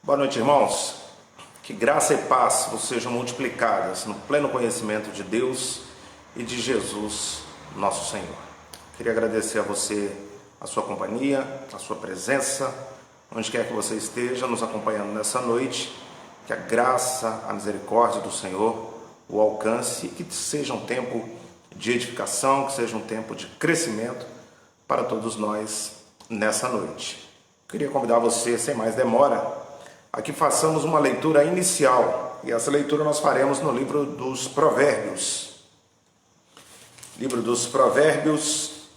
Boa noite, irmãos. Que graça e paz vos sejam multiplicadas no pleno conhecimento de Deus e de Jesus, nosso Senhor. Queria agradecer a você a sua companhia, a sua presença, onde quer que você esteja nos acompanhando nessa noite. Que a graça, a misericórdia do Senhor o alcance e que seja um tempo de edificação, que seja um tempo de crescimento para todos nós nessa noite. Queria convidar você, sem mais demora, a que façamos uma leitura inicial, e essa leitura nós faremos no livro dos Provérbios. Livro dos Provérbios,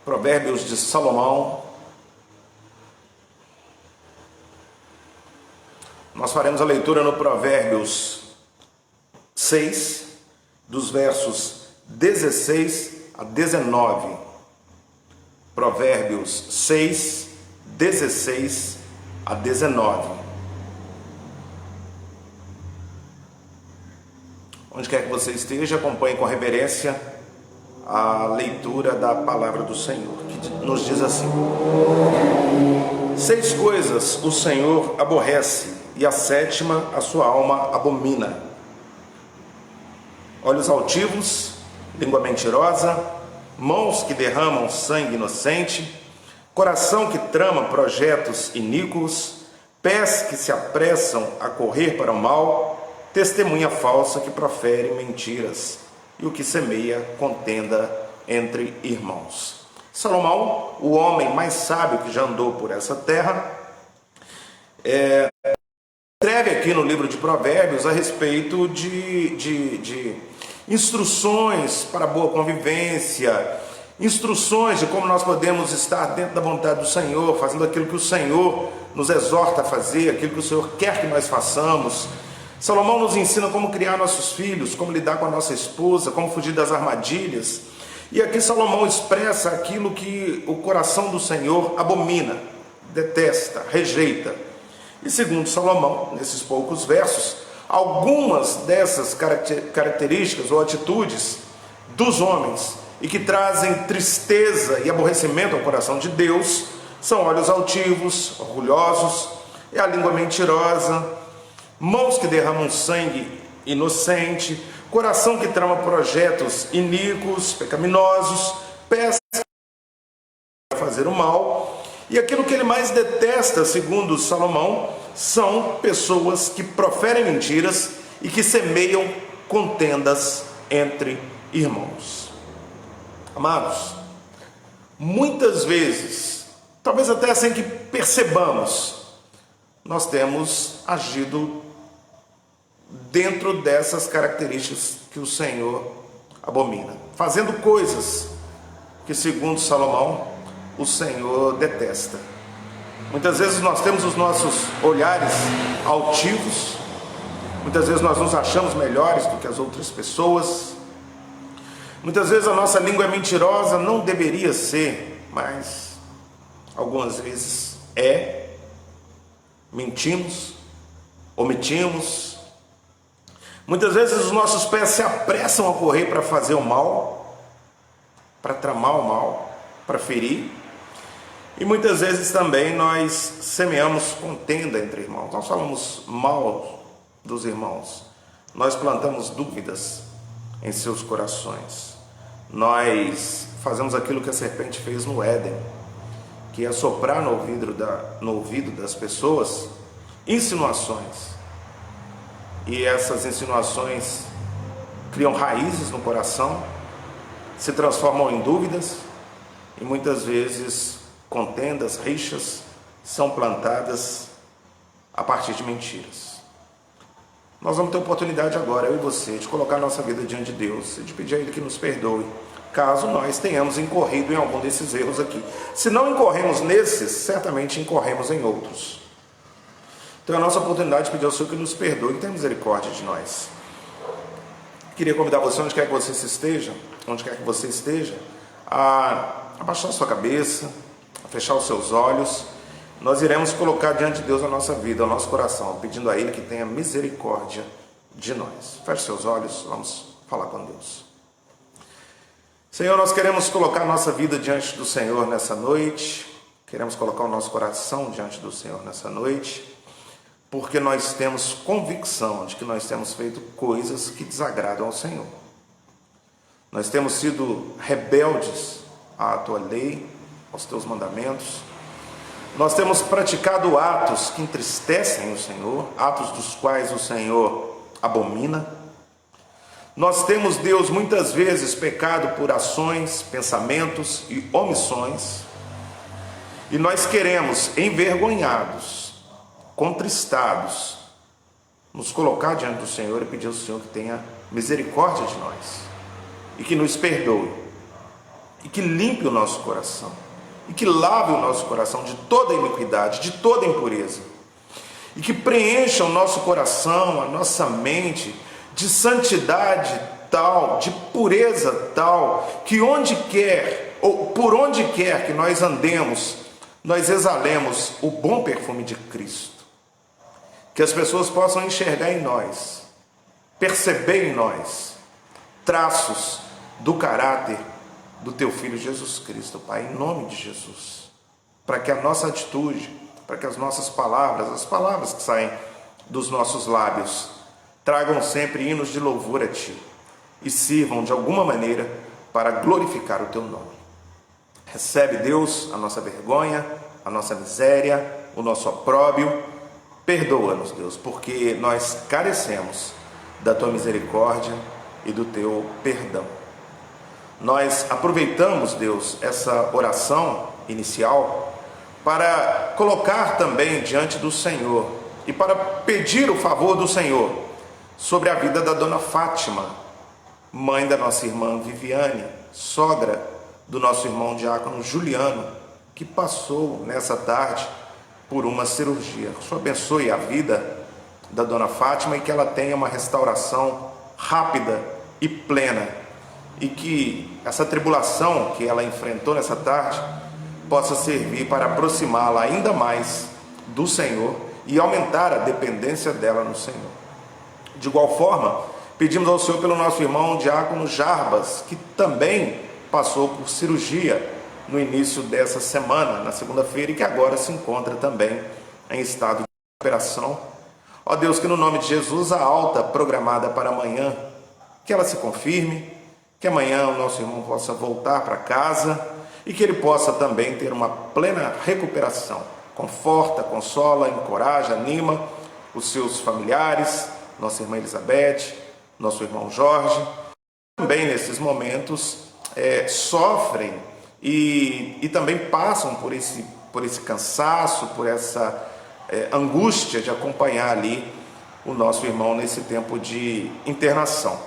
Provérbios de Salomão. Nós faremos a leitura no Provérbios 6, dos versos 16 a 19. Provérbios 6, 16 a 19. Onde quer que você esteja, acompanhe com reverência a leitura da palavra do Senhor, que nos diz assim: 6 coisas o Senhor aborrece, e a 7ª a sua alma abomina: olhos altivos, língua mentirosa, mãos que derramam sangue inocente, coração que trama projetos iníquos, pés que se apressam a correr para o mal, testemunha falsa que profere mentiras, e o que semeia contenda entre irmãos. Salomão, o homem mais sábio que já andou por essa terra, escreve aqui no livro de Provérbios a respeito de instruções para a boa convivência, instruções de como nós podemos estar dentro da vontade do Senhor, fazendo aquilo que o Senhor nos exorta a fazer, aquilo que o Senhor quer que nós façamos. Salomão nos ensina como criar nossos filhos, como lidar com a nossa esposa, como fugir das armadilhas. E aqui Salomão expressa aquilo que o coração do Senhor abomina, detesta, rejeita. E segundo Salomão, nesses poucos versos, algumas dessas características ou atitudes dos homens e que trazem tristeza e aborrecimento ao coração de Deus são olhos altivos, orgulhosos, é a língua mentirosa, mãos que derramam sangue inocente, coração que trama projetos iníquos, pecaminosos, pés para fazer o mal. E aquilo que ele mais detesta, segundo Salomão, são pessoas que proferem mentiras e que semeiam contendas entre irmãos. Amados, muitas vezes, talvez até sem que percebamos, nós temos agido dentro dessas características que o Senhor abomina, fazendo coisas que, segundo Salomão, o Senhor detesta. Muitas vezes nós temos os nossos olhares altivos, muitas vezes nós nos achamos melhores do que as outras pessoas, muitas vezes a nossa língua é mentirosa, não deveria ser, mas algumas vezes é. Mentimos, omitimos. Muitas vezes os nossos pés se apressam a correr para fazer o mal, para tramar o mal, para ferir. E muitas vezes também nós semeamos contenda entre irmãos. Nós falamos mal dos irmãos. Nós plantamos dúvidas em seus corações. Nós fazemos aquilo que a serpente fez no Éden, que é soprar no ouvido das pessoas insinuações. E essas insinuações criam raízes no coração, se transformam em dúvidas, e muitas vezes contendas, rixas são plantadas a partir de mentiras. Nós vamos ter oportunidade agora, eu e você, de colocar nossa vida diante de Deus e de pedir a Ele que nos perdoe, caso nós tenhamos incorrido em algum desses erros aqui. Se não incorremos nesses, certamente incorremos em outros. Então é a nossa oportunidade de pedir ao Senhor que nos perdoe e tenha misericórdia de nós. Queria convidar você, onde quer que você esteja, a abaixar a sua cabeça, a fechar os seus olhos. Nós iremos colocar diante de Deus a nossa vida, o nosso coração, pedindo a Ele que tenha misericórdia de nós. Feche seus olhos, vamos falar com Deus. Senhor, nós queremos colocar a nossa vida diante do Senhor nessa noite, Queremos colocar o nosso coração diante do Senhor nessa noite, porque nós temos convicção de que nós temos feito coisas que desagradam ao Senhor. Nós temos sido rebeldes à tua lei, aos teus mandamentos. Nós temos praticado atos que entristecem o Senhor, atos dos quais o Senhor abomina. Nós temos, Deus, muitas vezes pecado por ações, pensamentos e omissões. E nós queremos, envergonhados, contristados, nos colocar diante do Senhor e pedir ao Senhor que tenha misericórdia de nós e que nos perdoe e que limpe o nosso coração e que lave o nosso coração de toda iniquidade, de toda impureza e que preencha o nosso coração, a nossa mente de santidade tal, de pureza tal, que onde quer ou por onde quer que nós andemos, nós exalemos o bom perfume de Cristo. Que as pessoas possam enxergar em nós, perceber em nós, traços do caráter do Teu Filho Jesus Cristo, Pai, em nome de Jesus. Para que a nossa atitude, para que as nossas palavras, as palavras que saem dos nossos lábios, tragam sempre hinos de louvor a Ti e sirvam de alguma maneira para glorificar o Teu nome. Recebe, Deus, a nossa vergonha, a nossa miséria, o nosso opróbrio. Perdoa-nos, Deus, porque nós carecemos da Tua misericórdia e do Teu perdão. Nós aproveitamos, Deus, essa oração inicial para colocar também diante do Senhor e para pedir o favor do Senhor sobre a vida da dona Fátima, mãe da nossa irmã Viviane, sogra do nosso irmão diácono Juliano, que passou nessa tarde por uma cirurgia. Que o Senhor abençoe a vida da dona Fátima e que ela tenha uma restauração rápida e plena, e que essa tribulação que ela enfrentou nessa tarde possa servir para aproximá-la ainda mais do Senhor e aumentar a dependência dela no Senhor. De igual forma, pedimos ao Senhor pelo nosso irmão diácono Jarbas, que também passou por cirurgia no início dessa semana, na segunda-feira, e que agora se encontra também em estado de recuperação. Ó Deus, que no nome de Jesus a alta programada para amanhã, que ela se confirme, que amanhã o nosso irmão possa voltar para casa e que ele possa também ter uma plena recuperação. Conforta, consola, encoraja, anima os seus familiares, nossa irmã Elizabeth, nosso irmão Jorge. Também nesses momentos sofrem e também passam por esse cansaço, por essa angústia de acompanhar ali o nosso irmão nesse tempo de internação.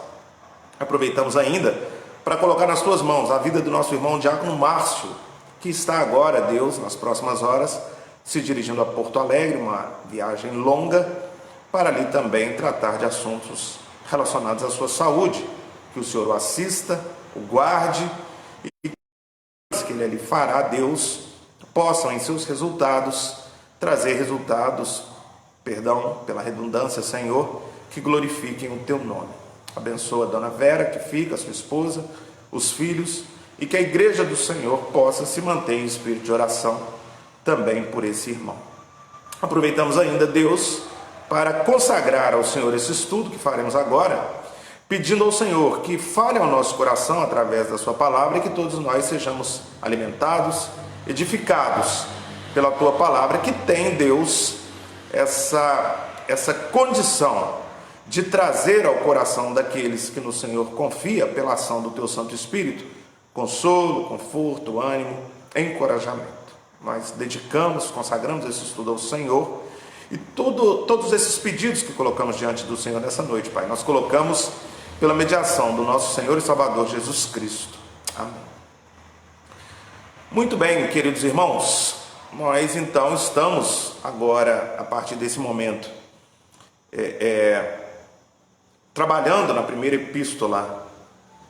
Aproveitamos ainda para colocar nas tuas mãos a vida do nosso irmão diácono Márcio, que está agora, Deus, nas próximas horas, se dirigindo a Porto Alegre, uma viagem longa, para ali também tratar de assuntos relacionados à sua saúde. Que o Senhor o assista, o guarde e que ele ali fará, Deus, possam em seus resultados trazer resultados, perdão pela redundância, Senhor, que glorifiquem o Teu nome. Abençoa a dona Vera, que fica, a sua esposa, os filhos, e que a igreja do Senhor possa se manter em espírito de oração também por esse irmão. Aproveitamos ainda, Deus, para consagrar ao Senhor esse estudo que faremos agora, pedindo ao Senhor que fale ao nosso coração através da sua palavra e que todos nós sejamos alimentados, edificados pela tua palavra, que tem, Deus, essa condição de trazer ao coração daqueles que no Senhor confia pela ação do teu Santo Espírito, consolo, conforto, ânimo, encorajamento. Nós dedicamos, consagramos esse estudo ao Senhor e todos esses pedidos que colocamos diante do Senhor nessa noite, Pai, nós colocamos pela mediação do nosso Senhor e Salvador Jesus Cristo. Amém. Muito bem, queridos irmãos, nós então estamos agora, a partir desse momento, trabalhando na primeira epístola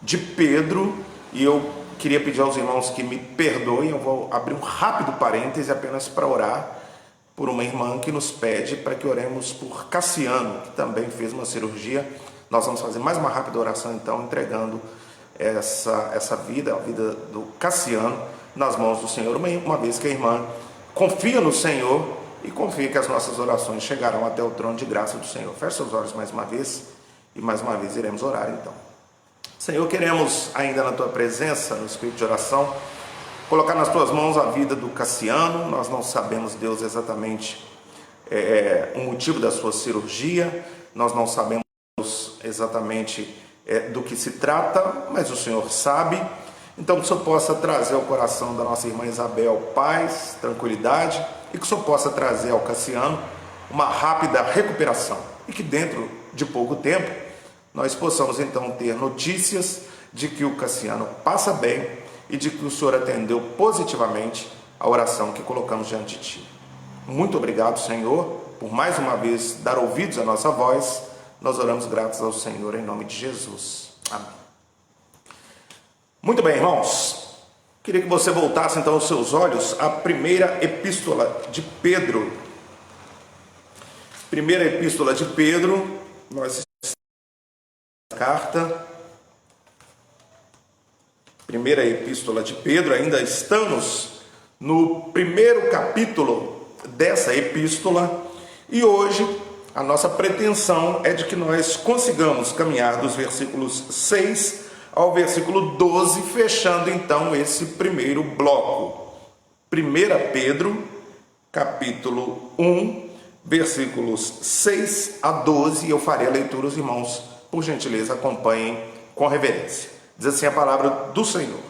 de Pedro, e eu queria pedir aos irmãos que me perdoem, eu vou abrir um rápido parêntese apenas para orar por uma irmã que nos pede para que oremos por Cassiano, que também fez uma cirurgia. Nós vamos fazer mais uma rápida oração então, entregando essa vida, a vida do Cassiano, nas mãos do Senhor, uma vez que a irmã confia no Senhor e confia que as nossas orações chegarão até o trono de graça do Senhor. Feche seus olhos mais uma vez e mais uma vez iremos orar então. Senhor, queremos ainda na Tua presença, no espírito de oração, colocar nas Tuas mãos a vida do Cassiano. Nós não sabemos, Deus, exatamente o motivo da sua cirurgia, nós não sabemos exatamente do que se trata, mas o Senhor sabe. Então que o Senhor possa trazer ao coração da nossa irmã Isabel paz, tranquilidade, e que o Senhor possa trazer ao Cassiano uma rápida recuperação, e que dentro de pouco tempo nós possamos então ter notícias de que o Cassiano passa bem e de que o Senhor atendeu positivamente a oração que colocamos diante de Ti. Muito obrigado, Senhor, por mais uma vez dar ouvidos à nossa voz. Nós oramos gratos ao Senhor em nome de Jesus. Amém. Muito bem, irmãos. Queria que você voltasse então os seus olhos à primeira epístola de Pedro. Primeira epístola de Pedro, nós estamos na carta. Primeira epístola de Pedro, ainda estamos no primeiro capítulo dessa epístola, e hoje a nossa pretensão é de que nós consigamos caminhar dos versículos 6 ao versículo 12, fechando então esse primeiro bloco. 1 Pedro, capítulo 1, versículos 6 a 12, e eu farei a leitura, os irmãos, por gentileza, acompanhem com reverência. Diz assim a palavra do Senhor: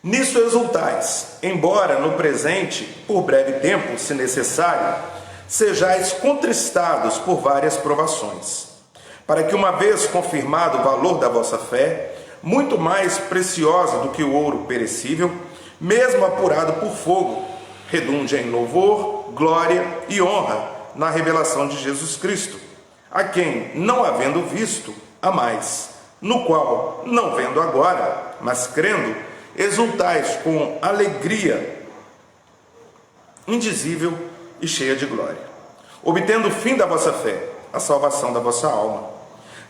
Nisso exultais, embora no presente, por breve tempo, se necessário, sejais contristados por várias provações, para que, uma vez confirmado o valor da vossa fé, muito mais preciosa do que o ouro perecível, mesmo apurado por fogo, redunde em louvor, glória e honra na revelação de Jesus Cristo, a quem, não havendo visto, amais, no qual, não vendo agora, mas crendo, exultais com alegria indizível e cheia de glória, obtendo o fim da vossa fé, a salvação da vossa alma.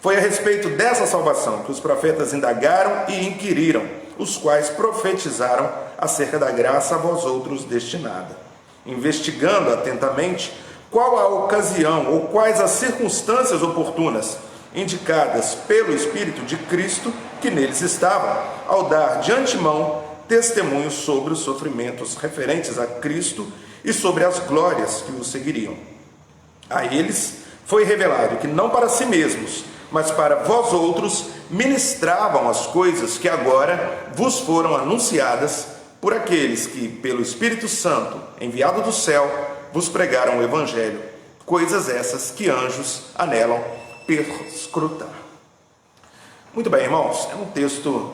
Foi a respeito dessa salvação que os profetas indagaram e inquiriram, os quais profetizaram acerca da graça a vós outros destinada, investigando atentamente qual a ocasião ou quais as circunstâncias oportunas indicadas pelo Espírito de Cristo que neles estavam, ao dar de antemão testemunho sobre os sofrimentos referentes a Cristo e sobre as glórias que o seguiriam. A eles foi revelado que não para si mesmos, mas para vós outros ministravam as coisas que agora vos foram anunciadas por aqueles que, pelo Espírito Santo, enviado do céu, vos pregaram o Evangelho, coisas essas que anjos anelam perscrutar. Muito bem, irmãos, é um texto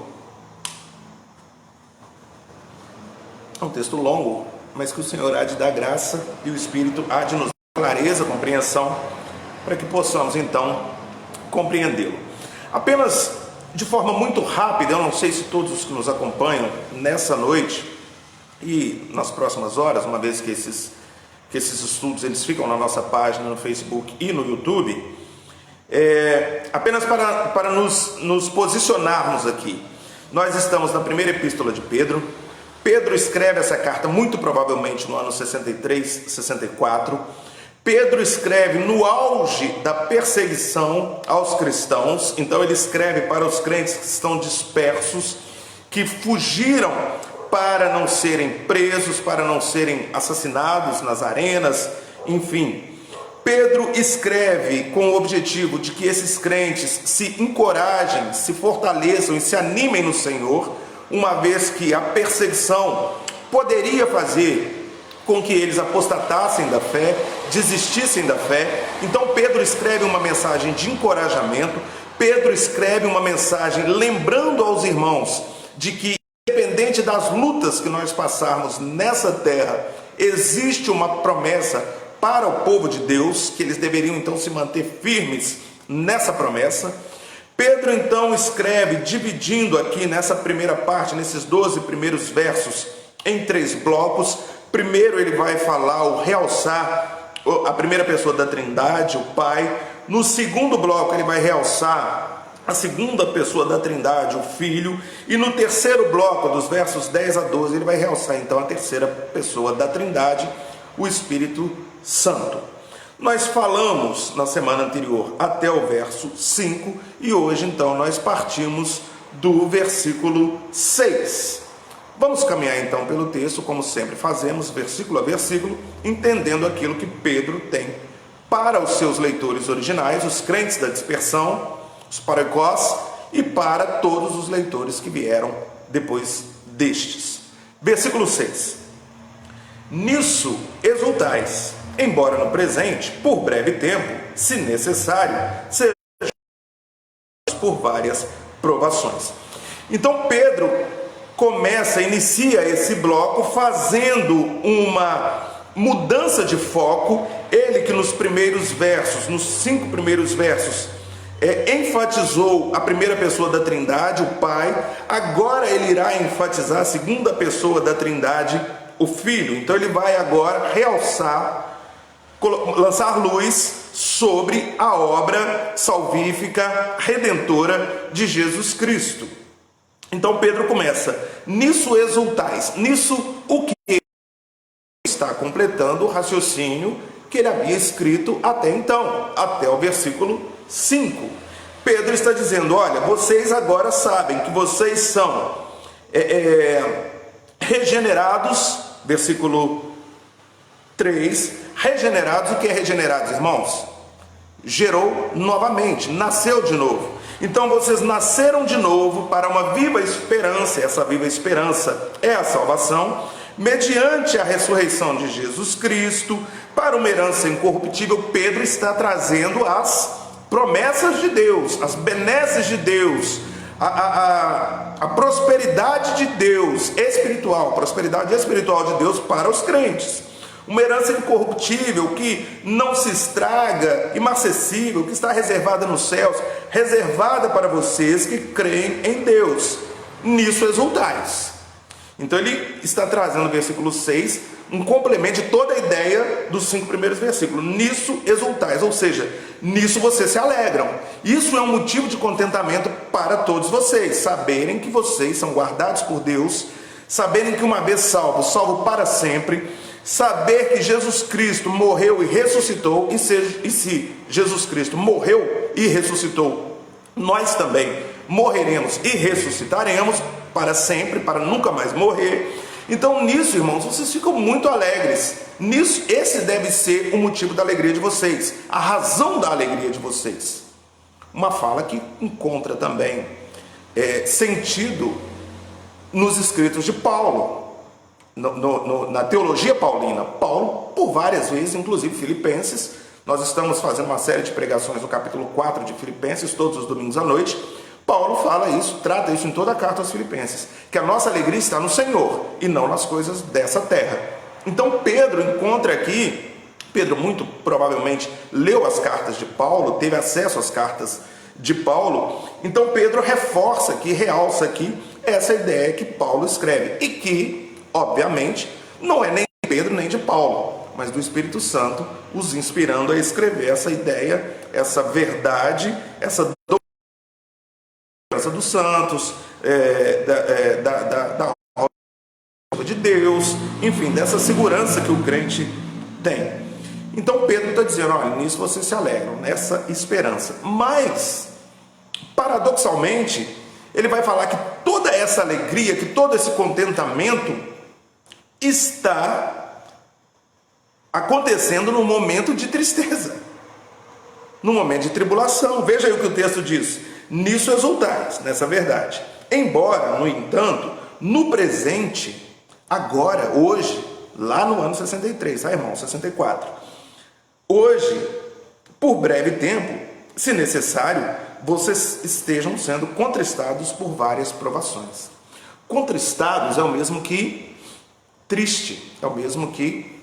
longo, mas que o Senhor há de dar graça e o Espírito há de nos dar clareza, compreensão, para que possamos então compreendê-lo. Apenas de forma muito rápida, eu não sei se todos os que nos acompanham nessa noite e nas próximas horas, uma vez que esses estudos eles ficam na nossa página no Facebook e no YouTube, apenas para nos posicionarmos aqui. Nós estamos na primeira epístola de Pedro. Pedro escreve essa carta muito provavelmente no ano 63, 64. Pedro escreve no auge da perseguição aos cristãos. Então ele escreve para os crentes que estão dispersos, que fugiram para não serem presos, para não serem assassinados nas arenas, enfim. Pedro escreve com o objetivo de que esses crentes se encorajem, se fortaleçam e se animem no Senhor, uma vez que a perseguição poderia fazer com que eles apostatassem da fé, desistissem da fé. Então Pedro escreve uma mensagem de encorajamento, Pedro escreve uma mensagem lembrando aos irmãos de que, independente das lutas que nós passarmos nessa terra, existe uma promessa para o povo de Deus, que eles deveriam então se manter firmes nessa promessa. Pedro então escreve, dividindo aqui nessa primeira parte, nesses 12 primeiros versos, em 3 blocos. Primeiro ele vai falar, ou realçar a primeira pessoa da Trindade, o Pai. No segundo bloco ele vai realçar a segunda pessoa da Trindade, o Filho, e no terceiro bloco, dos versos 10 a 12, ele vai realçar então a terceira pessoa da Trindade, o Espírito Santo. Nós falamos na semana anterior até o verso 5 e hoje então nós partimos do versículo 6. Vamos caminhar então pelo texto, como sempre fazemos, versículo a versículo, entendendo aquilo que Pedro tem para os seus leitores originais, os crentes da dispersão, os paroicós, e para todos os leitores que vieram depois destes. Versículo 6. Nisso exultais, embora no presente, por breve tempo, se necessário, sejam por várias provações. Então Pedro inicia esse bloco fazendo uma mudança de foco. Ele que nos primeiros versos, nos 5 primeiros versos, enfatizou a primeira pessoa da Trindade, o Pai. Agora ele irá enfatizar a segunda pessoa da Trindade, o Filho. Então ele vai agora realçar, lançar luz sobre a obra salvífica, redentora de Jesus Cristo. Então Pedro começa: nisso exultais. Nisso o que está completando o raciocínio que ele havia escrito até então, até o versículo 5. Pedro está dizendo: olha, vocês agora sabem que vocês são regenerados, versículo 3, regenerados. O que é regenerados, irmãos? Gerou novamente, nasceu de novo. Então vocês nasceram de novo para uma viva esperança. Essa viva esperança é a salvação, mediante a ressurreição de Jesus Cristo, para uma herança incorruptível. Pedro está trazendo as promessas de Deus, as benesses de Deus, a prosperidade de Deus espiritual, a prosperidade espiritual de Deus para os crentes. Uma herança incorruptível, que não se estraga, imacessível, que está reservada nos céus, reservada para vocês que creem em Deus. Nisso exultais. Então ele está trazendo no versículo 6 um complemento de toda a ideia dos 5 primeiros versículos. Nisso exultais, ou seja, nisso vocês se alegram. Isso é um motivo de contentamento para todos vocês, saberem que vocês são guardados por Deus, saberem que uma vez salvo para sempre, saber que Jesus Cristo morreu e ressuscitou, e se Jesus Cristo morreu e ressuscitou, nós também morreremos e ressuscitaremos para sempre, para nunca mais morrer. Então nisso, irmãos, vocês ficam muito alegres. Nisso, esse deve ser o motivo da alegria de vocês, a razão da alegria de vocês. Uma fala que encontra também sentido nos escritos de Paulo, na teologia paulina. Paulo, por várias vezes, inclusive Filipenses, nós estamos fazendo uma série de pregações no capítulo 4 de Filipenses, todos os domingos à noite. Paulo fala isso, trata isso em toda a carta aos Filipenses, que a nossa alegria está no Senhor e não nas coisas dessa terra. Então Pedro encontra aqui, Pedro muito provavelmente leu as cartas de Paulo, teve acesso às cartas de Paulo. Então Pedro reforça aqui, realça aqui essa ideia que Paulo escreve, e que, obviamente, não é nem de Pedro nem de Paulo, mas do Espírito Santo os inspirando a escrever essa ideia, essa verdade, essa doutrina dos santos, da obra de Deus, enfim, dessa segurança que o crente tem. Então Pedro está dizendo: olha, nisso vocês se alegram, nessa esperança. Mas, paradoxalmente, ele vai falar que toda essa alegria, que todo esse contentamento está acontecendo num momento de tristeza, num momento de tribulação. Veja aí o que o texto diz: nisso exultais, nessa verdade. Embora, no entanto, no presente, agora, hoje, lá no ano 63, tá, irmão? 64. Hoje, por breve tempo, se necessário, vocês estejam sendo contristados por várias provações. Contristados é o mesmo que triste, é o mesmo que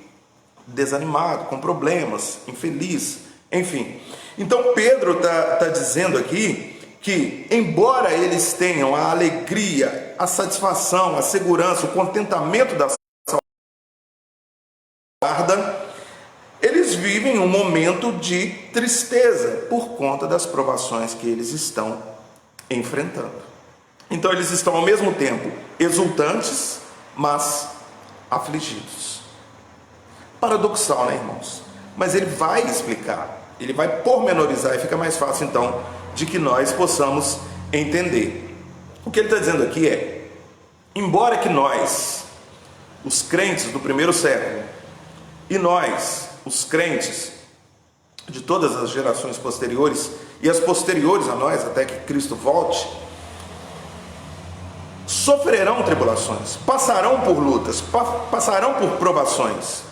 desanimado, com problemas, infeliz, enfim. Então Pedro está dizendo aqui que, embora eles tenham a alegria, a satisfação, a segurança, o contentamento da guarda, eles vivem um momento de tristeza por conta das provações que eles estão enfrentando. Então eles estão ao mesmo tempo exultantes, mas afligidos. Paradoxal, né, irmãos? Mas ele vai explicar, ele vai pormenorizar e fica mais fácil então de que nós possamos entender. O que ele está dizendo aqui é: embora que nós, os crentes do primeiro século, e nós, os crentes de todas as gerações posteriores e as posteriores a nós, até que Cristo volte, sofrerão tribulações, passarão por lutas, passarão por provações.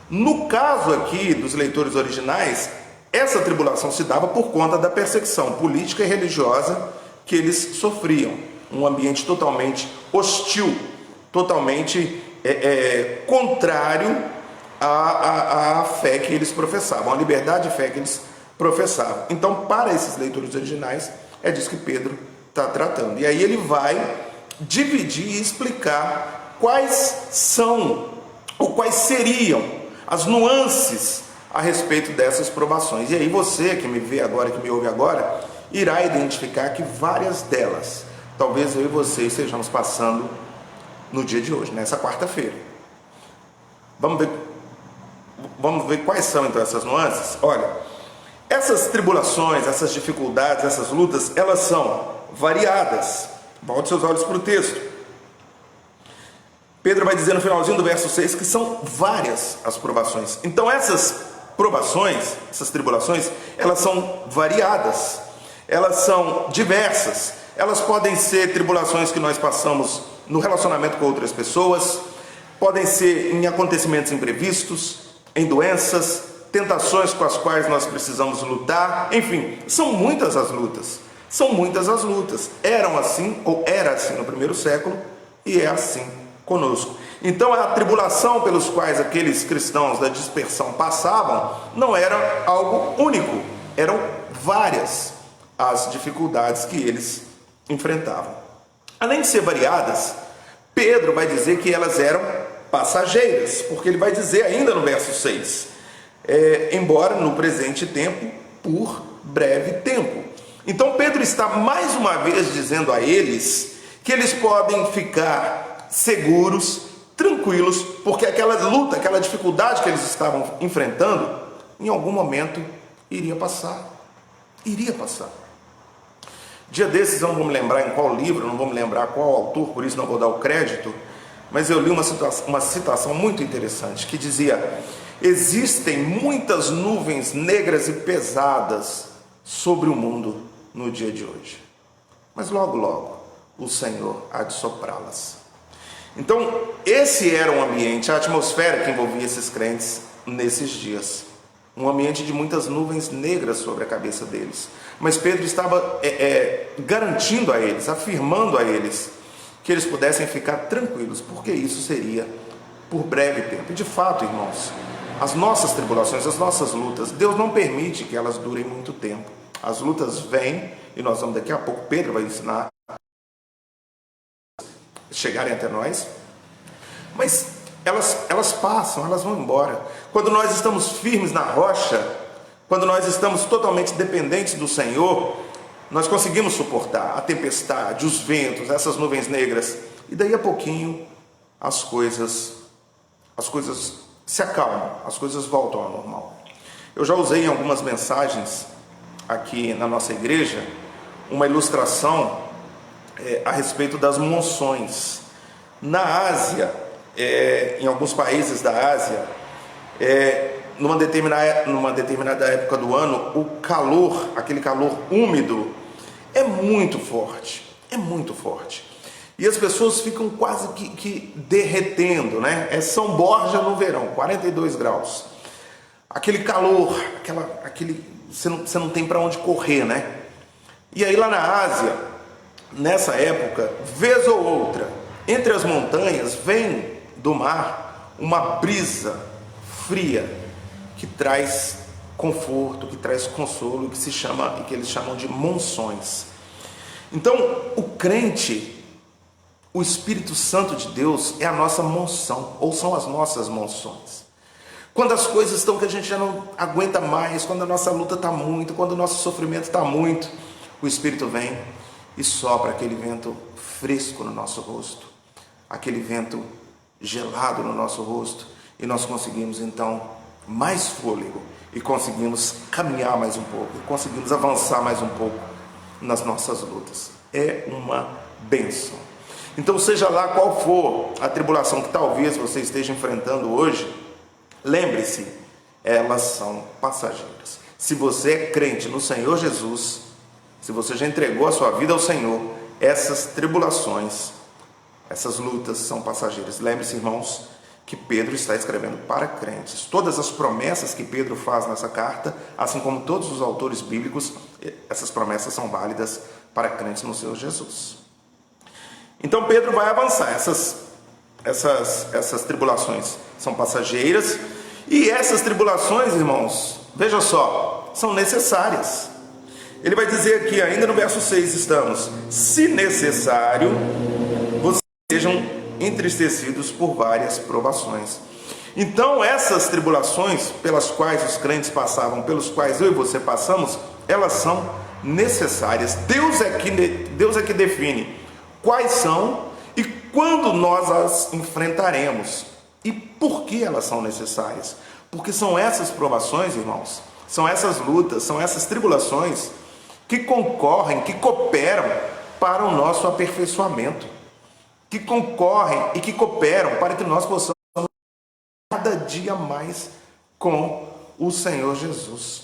No caso aqui dos leitores originais, essa tribulação se dava por conta da perseguição política e religiosa que eles sofriam. Um ambiente totalmente hostil, totalmente contrário à fé que eles professavam, à liberdade de fé que eles professavam. Então, para esses leitores originais, é disso que Pedro está tratando. E aí ele vai dividir e explicar quais são, ou quais seriam as nuances a respeito dessas provações. E aí você que me vê agora, que me ouve agora, irá identificar que várias delas, talvez eu e você estejamos passando no dia de hoje, nessa quarta-feira. Vamos ver quais são então essas nuances? Olha, essas tribulações, essas dificuldades, essas lutas, elas são variadas. Volte seus olhos para o texto. Pedro vai dizer no finalzinho do verso 6 que são várias as provações. Então essas provações, essas tribulações, elas são variadas, elas são diversas. Elas podem ser tribulações que nós passamos no relacionamento com outras pessoas, podem ser em acontecimentos imprevistos, em doenças, tentações com as quais nós precisamos lutar. Enfim, são muitas as lutas. São muitas as lutas. Eram assim, ou era assim no primeiro século, e é assim conosco. Então a tribulação pelos quais aqueles cristãos da dispersão passavam não era algo único, eram várias as dificuldades que eles enfrentavam. Além de ser variadas, Pedro vai dizer que elas eram passageiras, porque ele vai dizer ainda no verso 6, embora no presente tempo, por breve tempo. Então Pedro está mais uma vez dizendo a eles que eles podem ficar seguros, tranquilos, porque aquela luta, aquela dificuldade que eles estavam enfrentando, em algum momento iria passar. Iria passar. Dia desses, eu não vou me lembrar em qual livro, não vou me lembrar qual autor, por isso não vou dar o crédito, mas eu li uma citação muito interessante que dizia: existem muitas nuvens negras e pesadas sobre o mundo no dia de hoje, mas logo, logo, o Senhor há de soprá-las. Então, esse era um ambiente, a atmosfera que envolvia esses crentes nesses dias. Um ambiente de muitas nuvens negras sobre a cabeça deles. Mas Pedro estava garantindo a eles, afirmando a eles, que eles pudessem ficar tranquilos, porque isso seria por breve tempo. E de fato, irmãos, as nossas tribulações, as nossas lutas, Deus não permite que elas durem muito tempo. As lutas vêm, e nós vamos daqui a pouco, Pedro vai ensinar chegarem até nós, mas elas passam, elas vão embora. Quando nós estamos firmes na rocha, quando nós estamos totalmente dependentes do Senhor, nós conseguimos suportar a tempestade, os ventos, essas nuvens negras, e daí a pouquinho as coisas se acalmam, as coisas voltam ao normal. Eu já usei em algumas mensagens aqui na nossa igreja uma ilustração a respeito das monções. Na Ásia, em alguns países da Ásia, numa determinada época do ano, o calor, aquele calor úmido, é muito forte, e as pessoas ficam quase que derretendo, né? É São Borja no verão, 42 graus, aquele calor, você não tem para onde correr, né? E aí lá na Ásia, nessa época, vez ou outra, entre as montanhas, vem do mar uma brisa fria que traz conforto, que traz consolo, que eles chamam de monções. Então, o crente, o Espírito Santo de Deus é a nossa monção, ou são as nossas monções. Quando as coisas estão que a gente já não aguenta mais, quando a nossa luta está muito, quando o nosso sofrimento está muito, o Espírito vem e sopra aquele vento fresco no nosso rosto, aquele vento gelado no nosso rosto, e nós conseguimos então mais fôlego e conseguimos caminhar mais um pouco, e conseguimos avançar mais um pouco nas nossas lutas. É uma bênção. Então, seja lá qual for a tribulação que talvez você esteja enfrentando hoje, lembre-se, elas são passageiras. Se você é crente no Senhor Jesus, se você já entregou a sua vida ao Senhor, essas tribulações, essas lutas são passageiras. Lembre-se, irmãos, que Pedro está escrevendo para crentes. Todas as promessas que Pedro faz nessa carta, assim como todos os autores bíblicos, essas promessas são válidas para crentes no Senhor Jesus. Então Pedro vai avançar. Essas tribulações são passageiras, e essas tribulações, irmãos, veja só, são necessárias. Ele vai dizer aqui, ainda no verso 6 estamos: se necessário, vocês sejam entristecidos por várias provações. Então essas tribulações pelas quais os crentes passavam, pelos quais eu e você passamos, elas são necessárias. Deus é que define quais são e quando nós as enfrentaremos. E por que elas são necessárias? Porque são essas provações, irmãos, são essas lutas, são essas tribulações que concorrem, que cooperam para o nosso aperfeiçoamento, que concorrem e que cooperam para que nós possamos cada dia mais com o Senhor Jesus.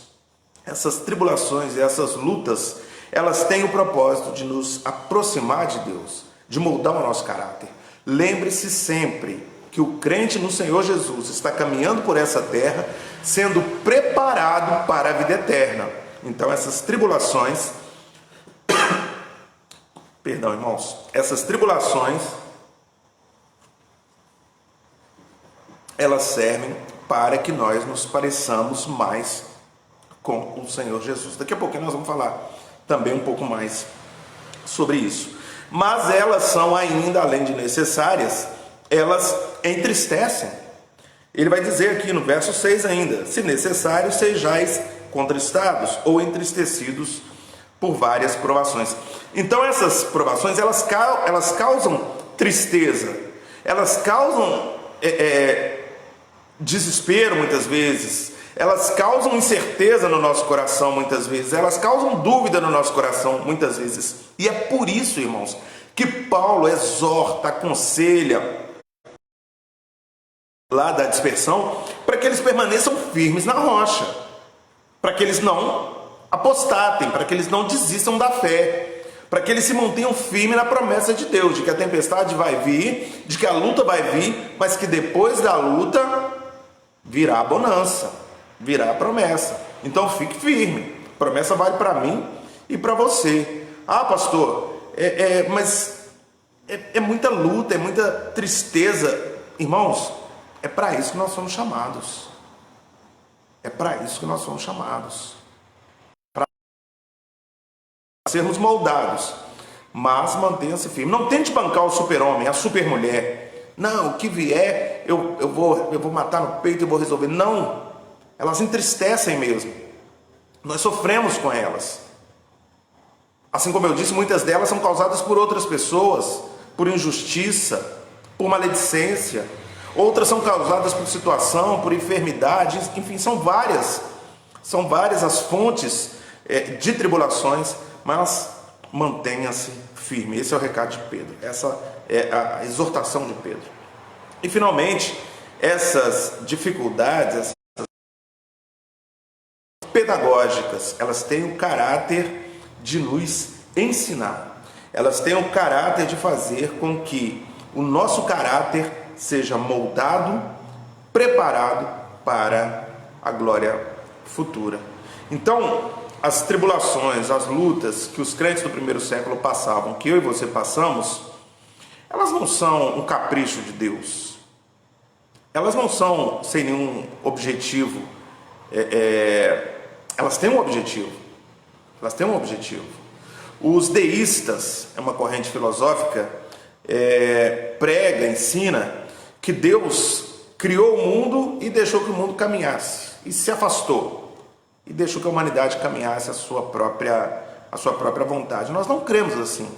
Essas tribulações e essas lutas, elas têm o propósito de nos aproximar de Deus, de moldar o nosso caráter. Lembre-se sempre que o crente no Senhor Jesus está caminhando por essa terra, sendo preparado para a vida eterna. Então essas tribulações, perdão, irmãos, essas tribulações, elas servem para que nós nos pareçamos mais com o Senhor Jesus. Daqui a pouquinho nós vamos falar também um pouco mais sobre isso. Mas elas são ainda, além de necessárias, elas entristecem. Ele vai dizer aqui no verso 6 ainda: se necessário, sejais contristados ou entristecidos por várias provações. Então essas provações, elas causam tristeza, elas causam desespero muitas vezes, elas causam incerteza no nosso coração muitas vezes, elas causam dúvida no nosso coração muitas vezes. E é por isso, irmãos, que Paulo exorta, aconselha lá da dispersão, para que eles permaneçam firmes na rocha, para que eles não apostatem, para que eles não desistam da fé, para que eles se mantenham firmes na promessa de Deus, de que a tempestade vai vir, de que a luta vai vir, mas que depois da luta virá a bonança, virá a promessa. Então fique firme, a promessa vale para mim e para você. Ah, pastor, mas é muita luta, é muita tristeza. Irmãos, é para isso que nós somos chamados. É para isso que nós somos chamados. Para sermos moldados. Mas mantenha-se firme. Não tente bancar o super-homem, a super-mulher. Não, o que vier, eu vou matar no peito e vou resolver. Não. Elas entristecem mesmo. Nós sofremos com elas. Assim como eu disse, muitas delas são causadas por outras pessoas, por injustiça, por maledicência. Outras são causadas por situação, por enfermidade, enfim, são várias as fontes de tribulações, mas mantenha-se firme. Esse é o recado de Pedro, essa é a exortação de Pedro. E finalmente, essas dificuldades, essas pedagógicas, elas têm o caráter de nos ensinar, elas têm o caráter de fazer com que o nosso caráter seja moldado, preparado para a glória futura. Então, as tribulações, as lutas que os crentes do primeiro século passavam, que eu e você passamos, elas não são um capricho de Deus. Elas não são sem nenhum objetivo. Elas têm um objetivo. Elas têm um objetivo. Os deístas, é uma corrente filosófica, prega, ensina que Deus criou o mundo e deixou que o mundo caminhasse, e se afastou, e deixou que a humanidade caminhasse a sua própria a sua própria vontade. Nós não cremos assim.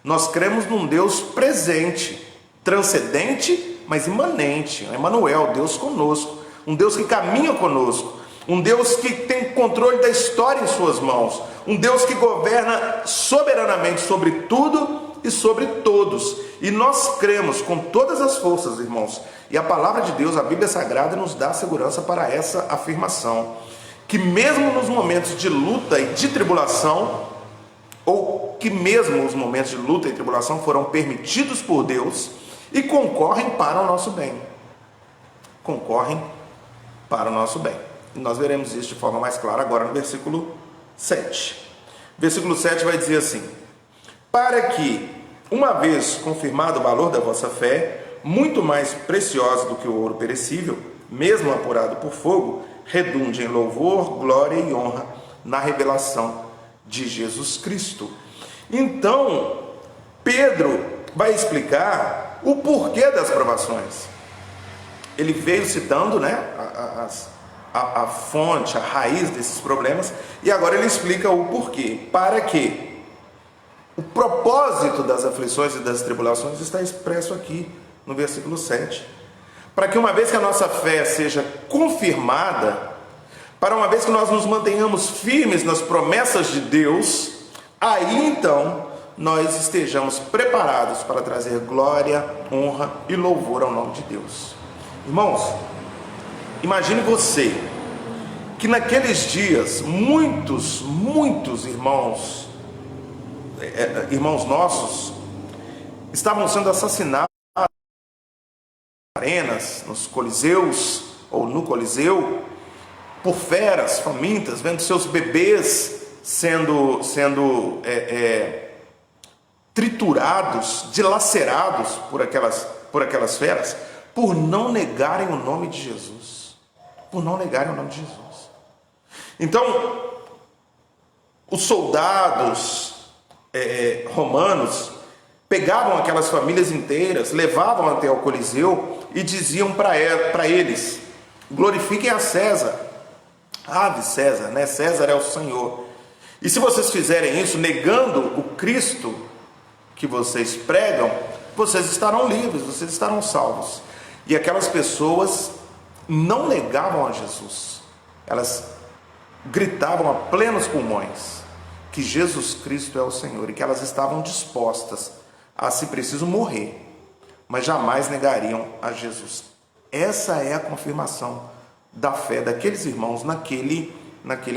Nós cremos num Deus presente, transcendente, mas imanente. Emmanuel, Deus conosco. Um Deus que caminha conosco. Um Deus que tem controle da história em suas mãos. Um Deus que governa soberanamente sobre tudo e sobre todos. E nós cremos com todas as forças, irmãos. E a palavra de Deus, a Bíblia Sagrada, nos dá segurança para essa afirmação. Que mesmo nos momentos de luta e de tribulação, ou que mesmo os momentos de luta e tribulação foram permitidos por Deus e concorrem para o nosso bem. Concorrem para o nosso bem. E nós veremos isso de forma mais clara agora no versículo 7. Versículo 7 vai dizer assim: para que, uma vez confirmado o valor da vossa fé, muito mais preciosa do que o ouro perecível, mesmo apurado por fogo, redunde em louvor, glória e honra na revelação de Jesus Cristo. Então, Pedro vai explicar o porquê das provações. Ele veio citando, né, a fonte, a raiz desses problemas, e agora ele explica o porquê. Para que o propósito das aflições e das tribulações está expresso aqui no versículo 7. Para que uma vez que a nossa fé seja confirmada, para uma vez que nós nos mantenhamos firmes nas promessas de Deus, aí então nós estejamos preparados para trazer glória, honra e louvor ao nome de Deus. Irmãos, imagine você que naqueles dias muitos irmãos nossos estavam sendo assassinados nas arenas, nos coliseus ou no coliseu, por feras famintas, vendo seus bebês sendo triturados, dilacerados por aquelas feras, por não negarem o nome de Jesus. Por não negarem o nome de Jesus. Então, os soldados romanos pegavam aquelas famílias inteiras, levavam até o Coliseu e diziam para eles: glorifiquem a César. Ave César, né? César é o Senhor. E se vocês fizerem isso, negando o Cristo que vocês pregam, vocês estarão livres, vocês estarão salvos. E aquelas pessoas não negavam a Jesus. Elas gritavam a plenos pulmões que Jesus Cristo é o Senhor e que elas estavam dispostas a, se preciso, morrer, mas jamais negariam a Jesus. Essa é a confirmação da fé daqueles irmãos naquele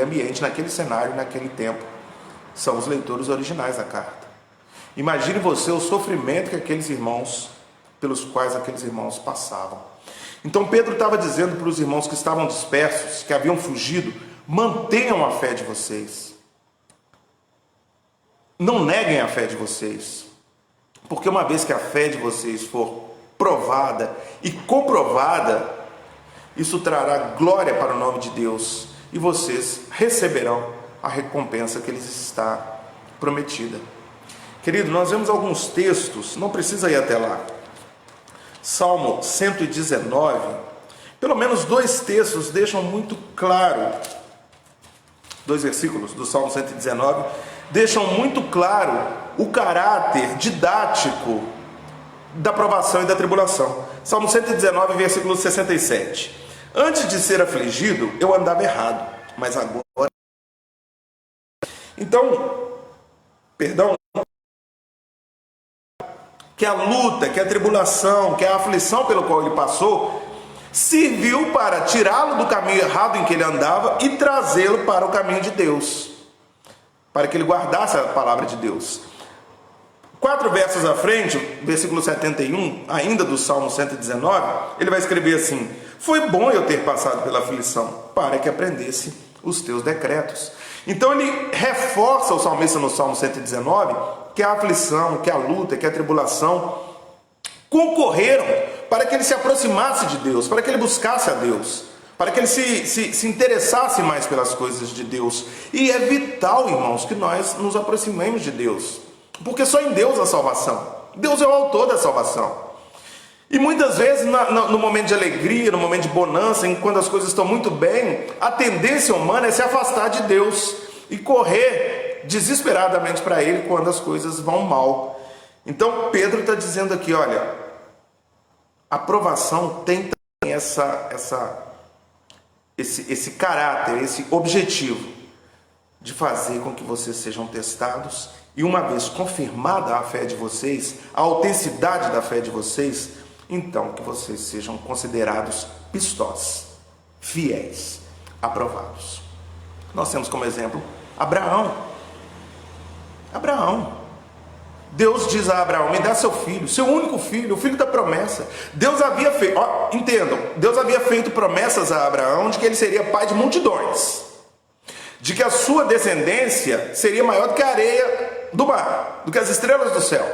ambiente, naquele cenário, naquele tempo. São os leitores originais da carta. Imagine você o sofrimento que pelos quais aqueles irmãos passavam. Então Pedro estava dizendo para os irmãos que estavam dispersos, que haviam fugido: mantenham a fé de vocês. Não neguem a fé de vocês. Porque uma vez que a fé de vocês for provada e comprovada, isso trará glória para o nome de Deus e vocês receberão a recompensa que lhes está prometida. Querido, nós vemos alguns textos, não precisa ir até lá. Salmo 119, pelo menos 2 textos deixam muito claro, 2 versículos do Salmo 119, deixam muito claro o caráter didático da provação e da tribulação. Salmo 119, versículo 67. Antes de ser afligido, eu andava errado, mas agora... Então, que a luta, que a tribulação, que a aflição pelo qual ele passou, serviu para tirá-lo do caminho errado em que ele andava e trazê-lo para o caminho de Deus, para que ele guardasse a palavra de Deus. 4 versos à frente, versículo 71, ainda do Salmo 119, ele vai escrever assim: foi bom eu ter passado pela aflição, para que aprendesse os teus decretos. Então ele reforça o salmista no Salmo 119, que a aflição, que a luta, que a tribulação concorreram para que ele se aproximasse de Deus, para que ele buscasse a Deus, para que ele se interessasse mais pelas coisas de Deus. E é vital, irmãos, que nós nos aproximemos de Deus, porque só em Deus há salvação. Deus é o autor da salvação. E muitas vezes no momento de alegria, no momento de bonança, quando as coisas estão muito bem, a tendência humana é se afastar de Deus e correr desesperadamente para ele quando as coisas vão mal. Então Pedro está dizendo aqui, olha, a provação tem também esse caráter, esse objetivo de fazer com que vocês sejam testados, e uma vez confirmada a fé de vocês, a autenticidade da fé de vocês, então que vocês sejam considerados pistós, fiéis, aprovados. Nós temos como exemplo Abraão. Deus diz a Abraão, me dá seu filho, seu único filho, o filho da promessa. Deus havia feito, entendam, Deus havia feito promessas a Abraão de que ele seria pai de multidões, de que a sua descendência seria maior do que a areia do mar, do que as estrelas do céu.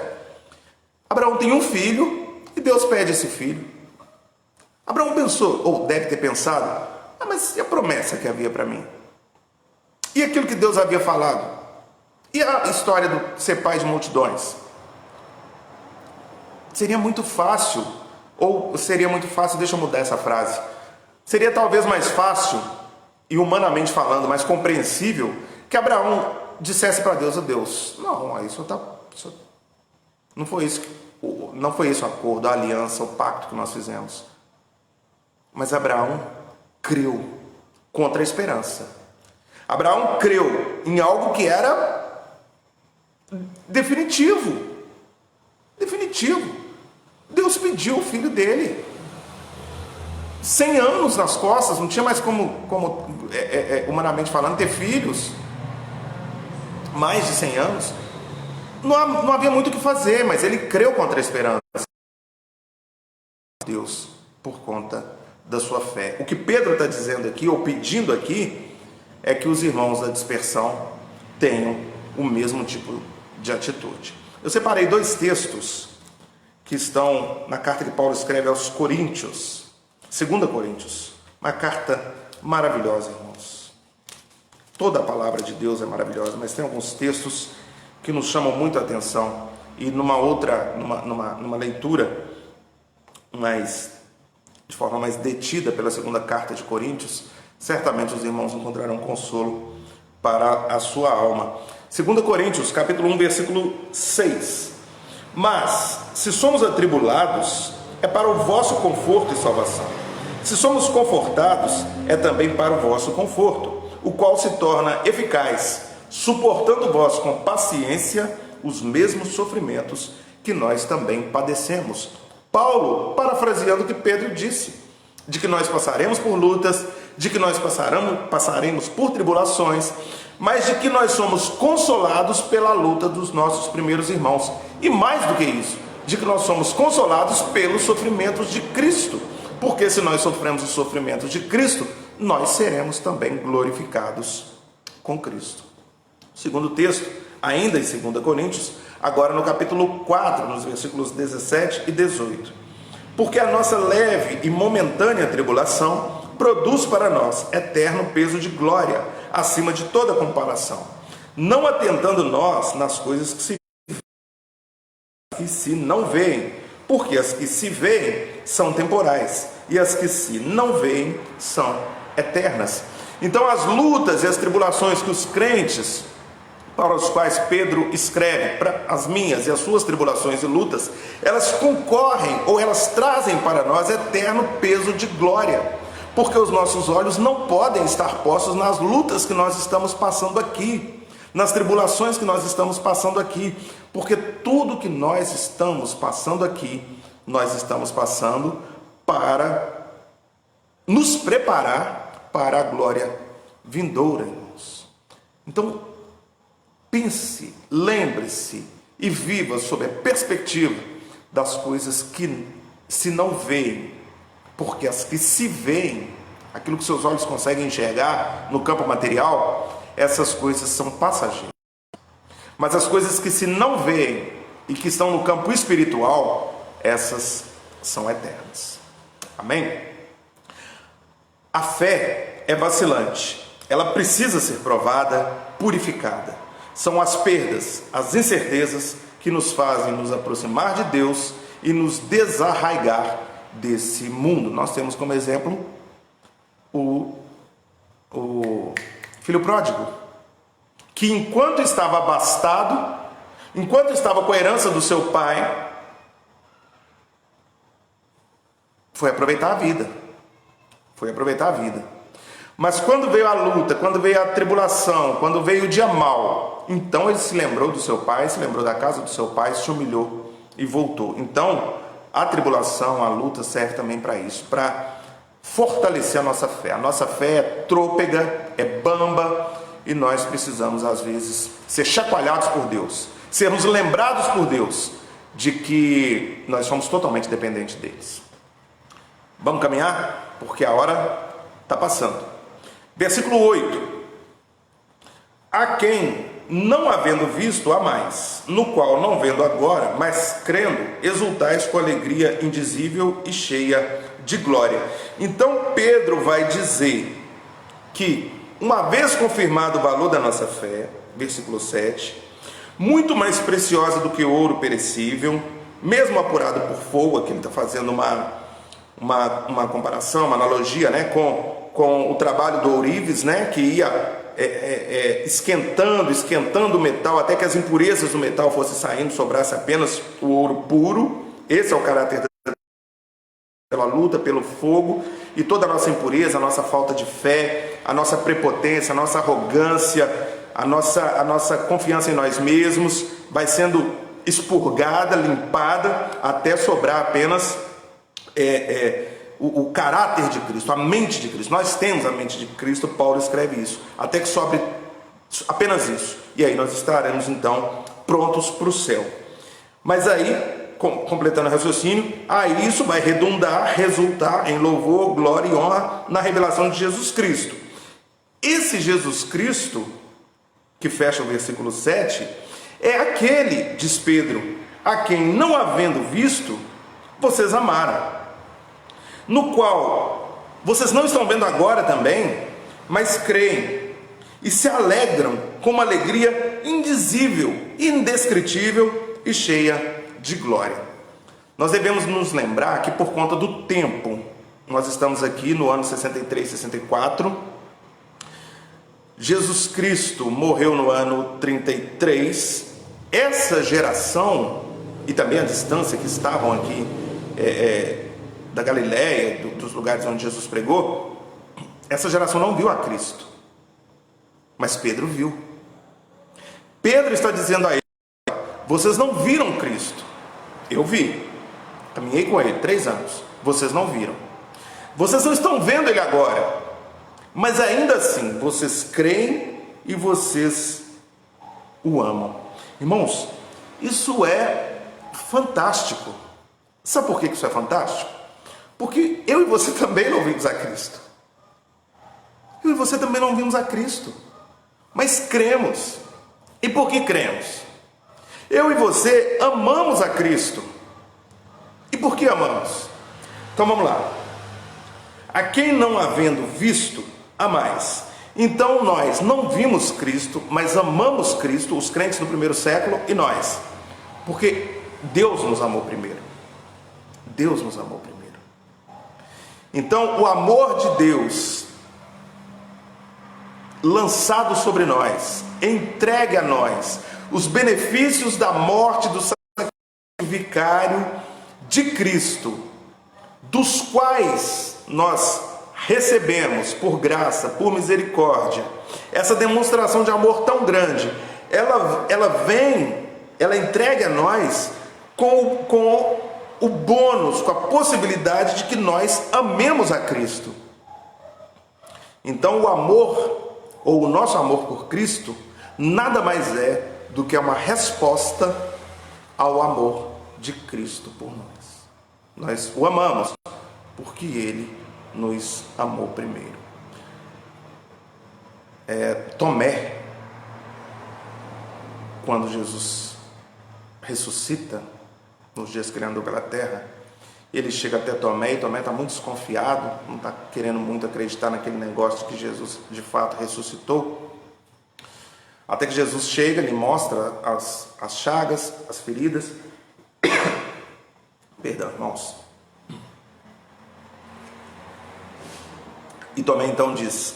Abraão tem um filho e Deus pede esse filho. Abraão pensou, ou deve ter pensado, mas e a promessa que havia para mim? E aquilo que Deus havia falado? E a história do ser pai de multidões? Seria muito fácil, deixa eu mudar essa frase. Seria talvez mais fácil, e humanamente falando, mais compreensível, que Abraão dissesse para Deus, Deus, não foi isso o acordo, a aliança, o pacto que nós fizemos. Mas Abraão creu contra a esperança. Abraão creu em algo que era definitivo. Deus pediu o filho dele. 100 anos nas costas, não tinha mais como humanamente falando, ter filhos. Mais de 100 anos. Não havia muito o que fazer, mas ele creu contra a esperança. Deus, por conta da sua fé. O que Pedro está dizendo aqui, ou pedindo aqui, é que os irmãos da dispersão tenham o mesmo tipo de atitude. Eu separei 2 textos que estão na carta que Paulo escreve aos Coríntios, 2 Coríntios, uma carta maravilhosa, irmãos. Toda a palavra de Deus é maravilhosa, mas tem alguns textos que nos chamam muito a atenção, e numa leitura de forma mais detida pela 2ª carta de Coríntios, certamente os irmãos encontrarão consolo para a sua alma. 2 Coríntios, capítulo 1, versículo 6. Mas, se somos atribulados, é para o vosso conforto e salvação. Se somos confortados, é também para o vosso conforto, o qual se torna eficaz, suportando vós com paciência os mesmos sofrimentos que nós também padecemos. Paulo, parafraseando o que Pedro disse, de que nós passaremos por lutas, de que nós passaremos por tribulações, mas de que nós somos consolados pela luta dos nossos primeiros irmãos. E mais do que isso, de que nós somos consolados pelos sofrimentos de Cristo, porque se nós sofremos os sofrimentos de Cristo, nós seremos também glorificados com Cristo. Segundo texto, ainda em 2 Coríntios, agora no capítulo 4, nos versículos 17 e 18. Porque a nossa leve e momentânea tribulação produz para nós eterno peso de glória, acima de toda comparação, não atentando nós nas coisas que se não veem, porque as que se veem são temporais, e as que se não veem são eternas. Então as lutas e as tribulações que os crentes, para os quais Pedro escreve, para as minhas e as suas tribulações e lutas, elas concorrem, ou elas trazem para nós eterno peso de glória, porque os nossos olhos não podem estar postos nas lutas que nós estamos passando aqui, nas tribulações que nós estamos passando aqui, porque tudo que nós estamos passando aqui, nós estamos passando para nos preparar para a glória vindoura, irmãos. Então, pense, lembre-se e viva sob a perspectiva das coisas que se não veem, porque as que se veem, aquilo que seus olhos conseguem enxergar no campo material, essas coisas são passageiras. Mas as coisas que se não veem e que estão no campo espiritual, essas são eternas. Amém? A fé é vacilante, ela precisa ser provada, purificada. São as perdas, as incertezas que nos fazem nos aproximar de Deus e nos desarraigar desse mundo. Nós temos como exemplo o filho pródigo, que enquanto estava abastado, enquanto estava com a herança do seu pai, foi aproveitar a vida. Foi aproveitar a vida. Mas quando veio a luta, quando veio a tribulação, quando veio o dia mau, então ele se lembrou do seu pai, se lembrou da casa do seu pai, se humilhou e voltou. Então, a tribulação, a luta serve também para isso, para fortalecer a nossa fé. A nossa fé é trôpega, é bamba, e nós precisamos, às vezes, ser chacoalhados por Deus, sermos lembrados por Deus de que nós somos totalmente dependentes deles. Vamos caminhar? Porque a hora está passando. Versículo 8. A quem, não havendo visto, há mais, no qual, não vendo agora, mas crendo, exultais com alegria indizível e cheia de glória. Então Pedro vai dizer que, uma vez confirmado o valor da nossa fé, versículo 7, muito mais preciosa do que ouro perecível, mesmo apurado por fogo. Aqui ele está fazendo uma comparação, uma analogia, né, com o trabalho do ourives, né, que ia esquentando o metal até que as impurezas do metal fossem saindo, sobrasse apenas o ouro puro. Esse é o caráter pela luta, pelo fogo, e toda a nossa impureza, a nossa falta de fé, a nossa prepotência, a nossa arrogância, a nossa confiança em nós mesmos vai sendo expurgada, limpada, até sobrar apenas o caráter de Cristo, a mente de Cristo. Nós temos a mente de Cristo, Paulo escreve isso, até que sobre apenas isso, e aí nós estaremos então prontos para o céu. Mas aí, completando o raciocínio, aí isso vai resultar em louvor, glória e honra na revelação de Jesus Cristo. Esse Jesus Cristo, que fecha o versículo 7, é aquele, diz Pedro, a quem não havendo visto, vocês amaram, no qual vocês não estão vendo agora também, mas creem e se alegram com uma alegria indizível, indescritível e cheia de glória. Nós devemos nos lembrar que, por conta do tempo, nós estamos aqui no ano 63, 64, Jesus Cristo morreu no ano 33, essa geração, e também a distância que estavam aqui da Galiléia, dos lugares onde Jesus pregou, essa geração não viu a Cristo, mas Pedro viu. Pedro está dizendo a ele: vocês não viram Cristo, eu vi, caminhei com ele 3 anos, vocês não viram, vocês não estão vendo ele agora, mas ainda assim vocês creem e vocês o amam. Irmãos, isso é fantástico. Sabe por que isso é fantástico? Porque eu e você também não vimos a Cristo. Eu e você também não vimos a Cristo, mas cremos. E por que cremos? Eu e você amamos a Cristo. E por que amamos? Então vamos lá. A quem não havendo visto, há mais. Então nós não vimos Cristo, mas amamos Cristo, os crentes do primeiro século e nós. Porque Deus nos amou primeiro. Deus nos amou primeiro. Então o amor de Deus lançado sobre nós, entregue a nós, os benefícios da morte do sacrifício vicário de Cristo, dos quais nós recebemos por graça, por misericórdia, essa demonstração de amor tão grande, ela entregue a nós com o bônus, com a possibilidade de que nós amemos a Cristo. Então o amor, ou o nosso amor por Cristo, nada mais é do que uma resposta ao amor de Cristo por nós. Nós o amamos porque Ele nos amou primeiro. Tomé, quando Jesus ressuscita, nos dias que ele andou pela terra, ele chega até Tomé, e Tomé está muito desconfiado, não está querendo muito acreditar naquele negócio de que Jesus de fato ressuscitou, até que Jesus chega, lhe mostra as chagas, as feridas. Perdão, irmãos. E Tomé então diz: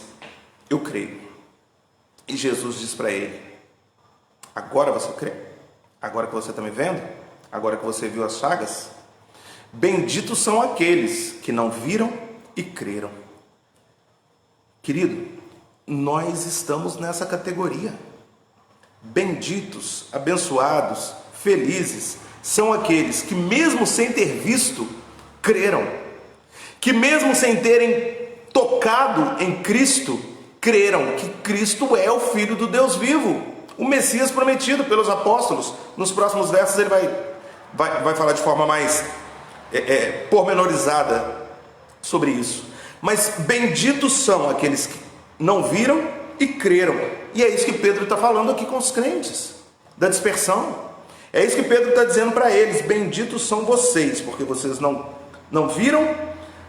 eu creio. E Jesus diz para ele: Agora você crê? Agora que você está me vendo? Agora que você viu as chagas? Benditos são aqueles que não viram e creram. Querido, nós estamos nessa categoria. Benditos, abençoados, felizes são aqueles que mesmo sem ter visto, creram. Que mesmo sem terem tocado em Cristo, creram que Cristo é o Filho do Deus vivo, o Messias prometido pelos apóstolos. Nos próximos versos ele vai falar de forma mais pormenorizada sobre isso. Mas benditos são aqueles que não viram e creram. E é isso que Pedro está falando aqui com os crentes, da dispersão. É isso que Pedro está dizendo para eles: benditos são vocês, porque vocês não viram,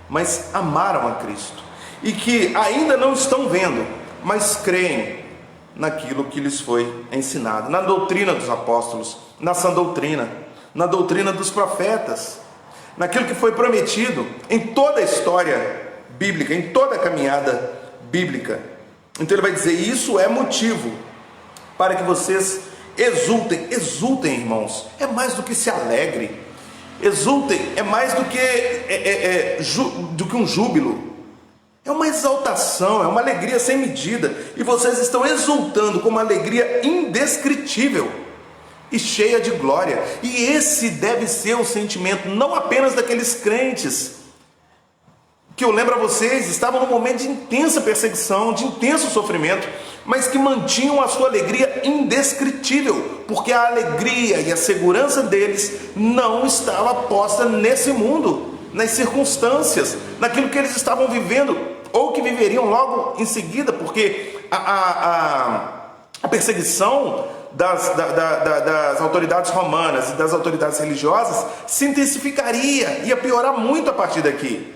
mas amaram a Cristo. E que ainda não estão vendo, mas creem naquilo que lhes foi ensinado, na doutrina dos apóstolos, na sã doutrina, na doutrina dos profetas, naquilo que foi prometido em toda a história bíblica, em toda a caminhada bíblica. Então ele vai dizer: isso é motivo para que vocês exultem. Exultem, irmãos, é mais do que se alegre. Exultem é mais do que um júbilo. É uma exaltação, é uma alegria sem medida. E vocês estão exultando com uma alegria indescritível e cheia de glória. E esse deve ser o sentimento não apenas daqueles crentes que, eu lembro a vocês, estavam num momento de intensa perseguição, de intenso sofrimento, mas que mantinham a sua alegria indescritível, porque a alegria e a segurança deles não estava posta nesse mundo, nas circunstâncias, naquilo que eles estavam vivendo, ou que viveriam logo em seguida, porque a perseguição das autoridades romanas e das autoridades religiosas se intensificaria, ia piorar muito a partir daqui.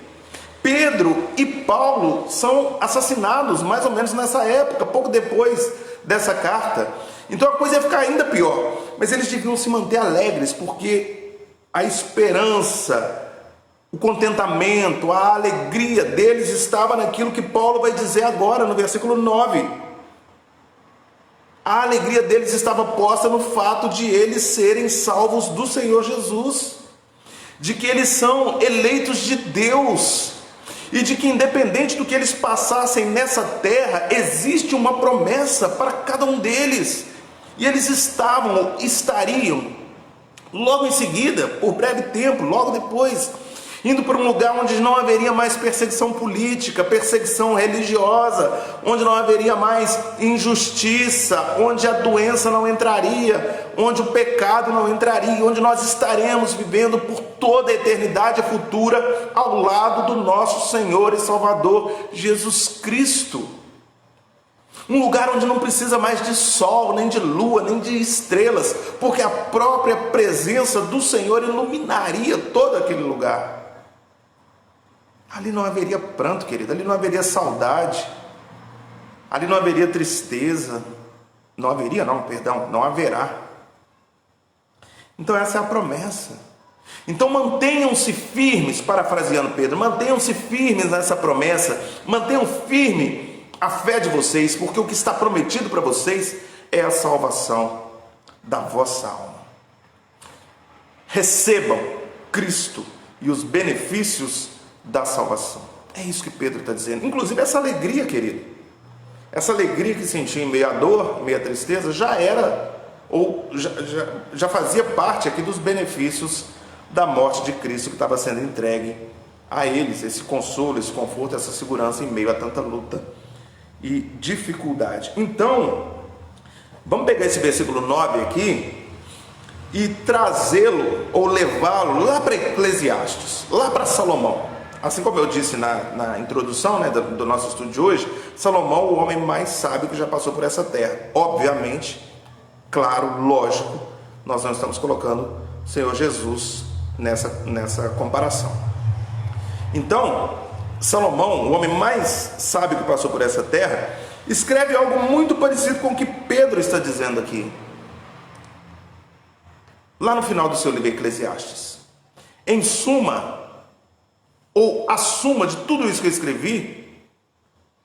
Pedro e Paulo são assassinados mais ou menos nessa época, pouco depois dessa carta. Então a coisa ia ficar ainda pior, mas eles deviam se manter alegres, porque a esperança, o contentamento, a alegria deles estava naquilo que Paulo vai dizer agora no versículo 9. A alegria deles estava posta no fato de eles serem salvos do Senhor Jesus, de que eles são eleitos de Deus, e de que independente do que eles passassem nessa terra, existe uma promessa para cada um deles, e eles estariam logo em seguida, por breve tempo, logo depois, indo para um lugar onde não haveria mais perseguição política, perseguição religiosa, onde não haveria mais injustiça, onde a doença não entraria, onde o pecado não entraria, onde nós estaremos vivendo por toda a eternidade futura ao lado do nosso Senhor e Salvador Jesus Cristo. Um lugar onde não precisa mais de sol, nem de lua, nem de estrelas, porque a própria presença do Senhor iluminaria todo aquele lugar. Ali não haveria pranto, querido, ali não haveria saudade, ali não haveria tristeza, não haverá. Então essa é a promessa. Então mantenham-se firmes, parafraseando Pedro, mantenham-se firmes nessa promessa, mantenham firme a fé de vocês, porque o que está prometido para vocês é a salvação da vossa alma. Recebam Cristo e os benefícios da salvação. É isso que Pedro está dizendo. Inclusive essa alegria, querido, essa alegria que sentia em meio à dor, em meio à tristeza, já era, ou já fazia parte aqui dos benefícios da morte de Cristo que estava sendo entregue a eles, esse consolo, esse conforto, essa segurança em meio a tanta luta e dificuldade. Então, vamos pegar esse versículo 9 aqui e trazê-lo, ou levá-lo lá para Eclesiastes, lá para Salomão. Assim como eu disse na introdução, né, do nosso estudo de hoje, Salomão, o homem mais sábio que já passou por essa terra. Obviamente, claro, lógico, nós não estamos colocando o Senhor Jesus nessa comparação. Então, Salomão, o homem mais sábio que passou por essa terra, escreve algo muito parecido com o que Pedro está dizendo aqui, lá no final do seu livro Eclesiastes. Em suma, ou a suma de tudo isso que eu escrevi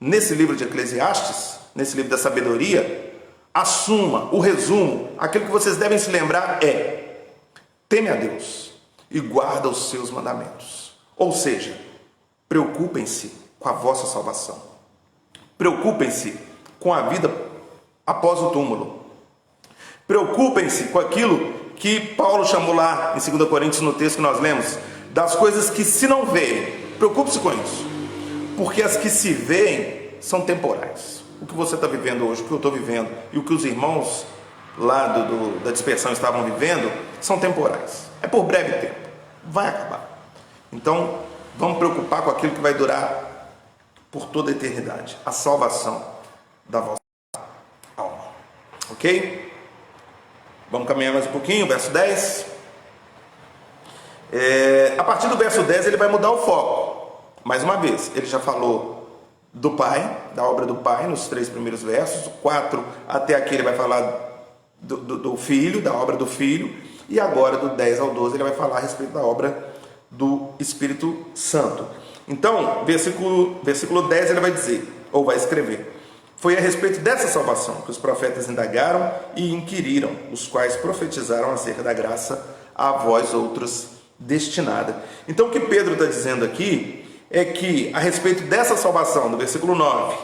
nesse livro de Eclesiastes, nesse livro da sabedoria, assuma, o resumo, aquilo que vocês devem se lembrar é: teme a Deus e guarda os seus mandamentos. Ou seja, preocupem-se com a vossa salvação. Preocupem-se com a vida após o túmulo. Preocupem-se com aquilo que Paulo chamou lá em 2 Coríntios, no texto que nós lemos, das coisas que se não veem. Preocupe-se com isso, porque as que se veem são temporais. O que você está vivendo hoje, o que eu estou vivendo e o que os irmãos lá da dispersão estavam vivendo são temporais. É por breve tempo, vai acabar. Então, vamos preocupar com aquilo que vai durar por toda a eternidade, a salvação da vossa alma. Ok? Vamos caminhar mais um pouquinho, verso 10. A partir do verso 10 ele vai mudar o foco. Mais uma vez, ele já falou do Pai, da obra do Pai, nos 3 primeiros versos. 4 até aqui ele vai falar do Filho, da obra do Filho. E agora, do 10 ao 12, ele vai falar a respeito da obra do Espírito Santo. Então, versículo 10 ele vai dizer, ou vai escrever: foi a respeito dessa salvação que os profetas indagaram e inquiriram, os quais profetizaram acerca da graça a vós outros destinada. Então, o que Pedro está dizendo aqui é que, a respeito dessa salvação, do versículo 9,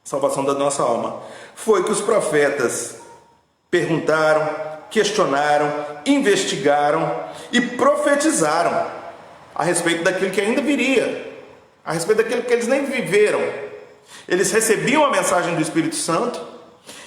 salvação da nossa alma, foi que os profetas perguntaram, questionaram, investigaram e profetizaram a respeito daquilo que ainda viria, a respeito daquilo que eles nem viveram. Eles recebiam a mensagem do Espírito Santo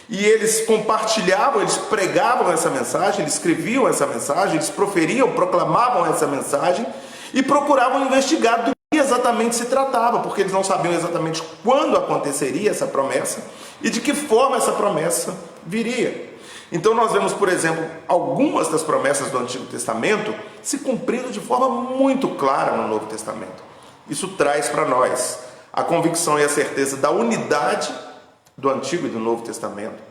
e eles compartilhavam, eles pregavam essa mensagem, eles escreviam essa mensagem, eles proferiam, proclamavam essa mensagem e procuravam investigar do que exatamente se tratava, porque eles não sabiam exatamente quando aconteceria essa promessa e de que forma essa promessa viria. Então nós vemos, por exemplo, algumas das promessas do Antigo Testamento se cumprindo de forma muito clara no Novo Testamento. Isso traz para nós a convicção e a certeza da unidade do Antigo e do Novo Testamento,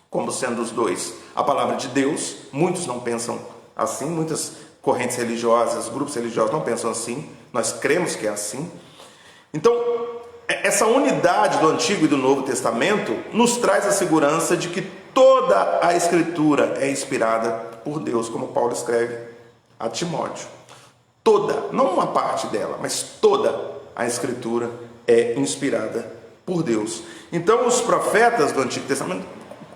como sendo os dois a palavra de Deus. Muitos não pensam assim, muitas correntes religiosas, grupos religiosos não pensam assim, nós cremos que é assim. Então, essa unidade do Antigo e do Novo Testamento nos traz a segurança de que toda a Escritura é inspirada por Deus, como Paulo escreve a Timóteo. Toda, não uma parte dela, mas toda a Escritura é inspirada por Deus. Então, os profetas do Antigo Testamento,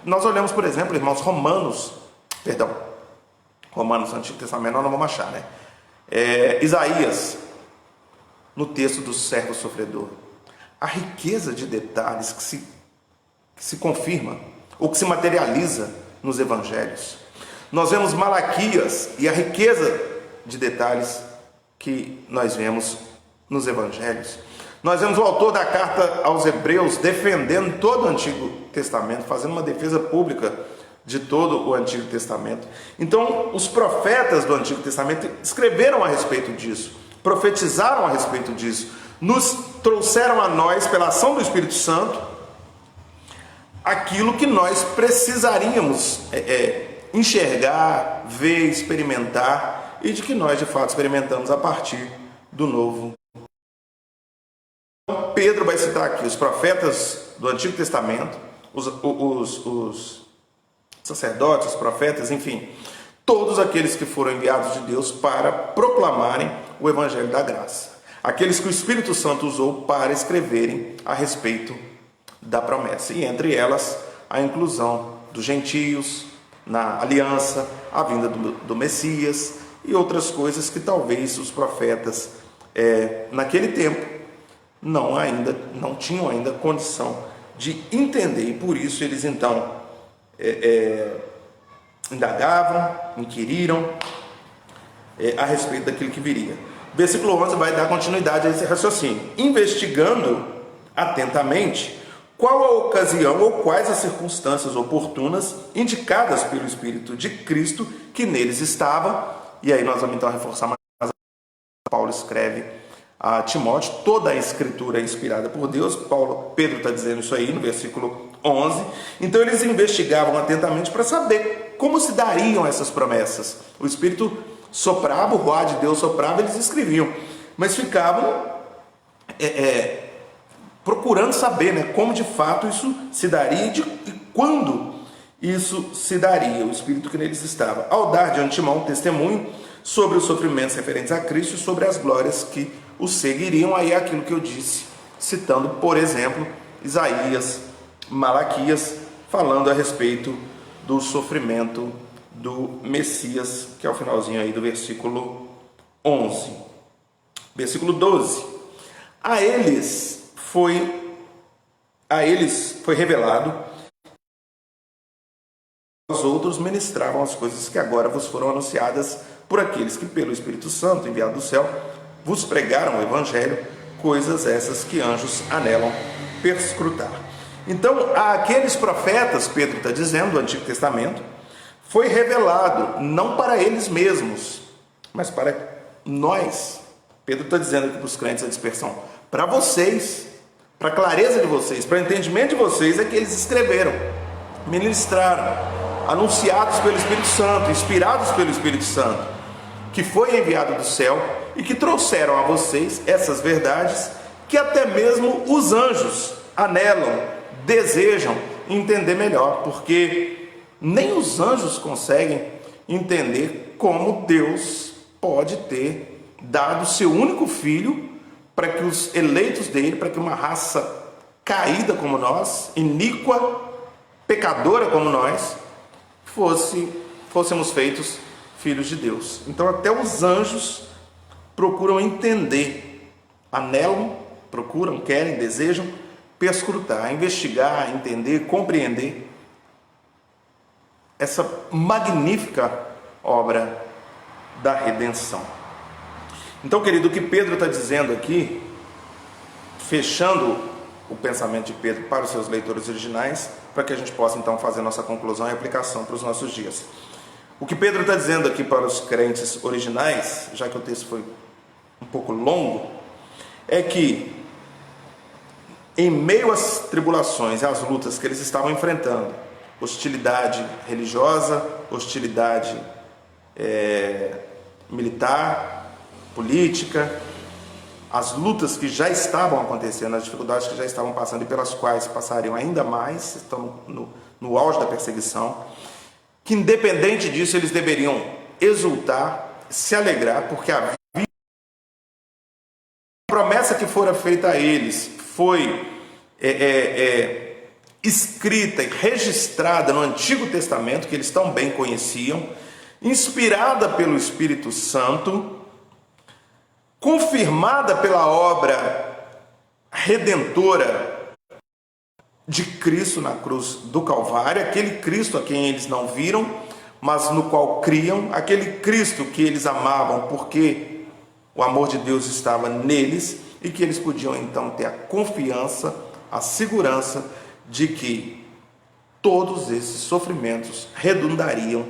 nós olhamos, por exemplo, irmãos, Romanos, no Antigo Testamento nós não vamos achar, né? Isaías, no texto do servo sofredor, a riqueza de detalhes que se confirma ou que se materializa nos evangelhos. Nós vemos Malaquias e a riqueza de detalhes que nós vemos nos evangelhos. Nós vemos o autor da carta aos Hebreus defendendo todo o Antigo Testamento, fazendo uma defesa pública de todo o Antigo Testamento. Então, os profetas do Antigo Testamento escreveram a respeito disso, profetizaram a respeito disso, nos trouxeram a nós, pela ação do Espírito Santo, aquilo que nós precisaríamos enxergar, ver, experimentar, e de que nós de fato experimentamos a partir do Novo. Pedro vai citar aqui os profetas do Antigo Testamento, os sacerdotes, os profetas, enfim, todos aqueles que foram enviados de Deus para proclamarem o Evangelho da Graça, aqueles que o Espírito Santo usou para escreverem a respeito da promessa, e entre elas a inclusão dos gentios na aliança, a vinda do Messias e outras coisas que talvez os profetas naquele tempo não tinham ainda condição de entender, e por isso eles então indagavam, inquiriram a respeito daquilo que viria. Versículo 11 vai dar continuidade a esse raciocínio: investigando atentamente qual a ocasião ou quais as circunstâncias oportunas indicadas pelo Espírito de Cristo que neles estava. E aí nós vamos então reforçar mais. Paulo escreve a Timóteo, toda a Escritura é inspirada por Deus. Pedro está dizendo isso aí no versículo 11. Então eles investigavam atentamente para saber como se dariam essas promessas. O Espírito soprava, o ruá de Deus soprava, eles escreviam, mas ficavam procurando saber, né, como de fato isso se daria e quando isso se daria, o Espírito que neles estava, ao dar de antemão testemunho sobre os sofrimentos referentes a Cristo e sobre as glórias que o seguiriam. Aí é aquilo que eu disse, citando, por exemplo, Isaías, Malaquias, falando a respeito do sofrimento do Messias, que é o finalzinho aí do versículo 11. Versículo 12. A eles foi revelado, os outros ministravam as coisas que agora vos foram anunciadas por aqueles que pelo Espírito Santo, enviado do céu, vos pregaram o Evangelho, coisas essas que anjos anelam perscrutar. Então, aqueles profetas, Pedro está dizendo, do Antigo Testamento, foi revelado não para eles mesmos, mas para nós. Pedro está dizendo aqui para os crentes a dispersão, para vocês, para a clareza de vocês, para o entendimento de vocês, é que eles escreveram, ministraram, anunciados pelo Espírito Santo, inspirados pelo Espírito Santo, que foi enviado do céu e que trouxeram a vocês essas verdades que até mesmo os anjos anelam, desejam entender melhor, porque nem os anjos conseguem entender como Deus pode ter dado seu único filho para que os eleitos dele, para que uma raça caída como nós, iníqua, pecadora como nós, fôssemos feitos filhos de Deus. Então até os anjos procuram entender, anelam, procuram, querem, desejam perscrutar, investigar, entender, compreender essa magnífica obra da redenção. Então, querido, o que Pedro está dizendo aqui, fechando o pensamento de Pedro para os seus leitores originais, para que a gente possa então fazer nossa conclusão e aplicação para os nossos dias. O que Pedro está dizendo aqui para os crentes originais, já que o texto foi um pouco longo, é que em meio às tribulações e às lutas que eles estavam enfrentando, hostilidade religiosa, hostilidade militar, política, as lutas que já estavam acontecendo, as dificuldades que já estavam passando e pelas quais passariam ainda mais, estão no auge da perseguição, que independente disso eles deveriam exultar, se alegrar, porque a promessa que fora feita a eles foi escrita e registrada no Antigo Testamento, que eles tão bem conheciam, inspirada pelo Espírito Santo, confirmada pela obra redentora de Cristo na cruz do Calvário, aquele Cristo a quem eles não viram, mas no qual criam, aquele Cristo que eles amavam porque o amor de Deus estava neles e que eles podiam então ter a confiança, a segurança de que todos esses sofrimentos resultariam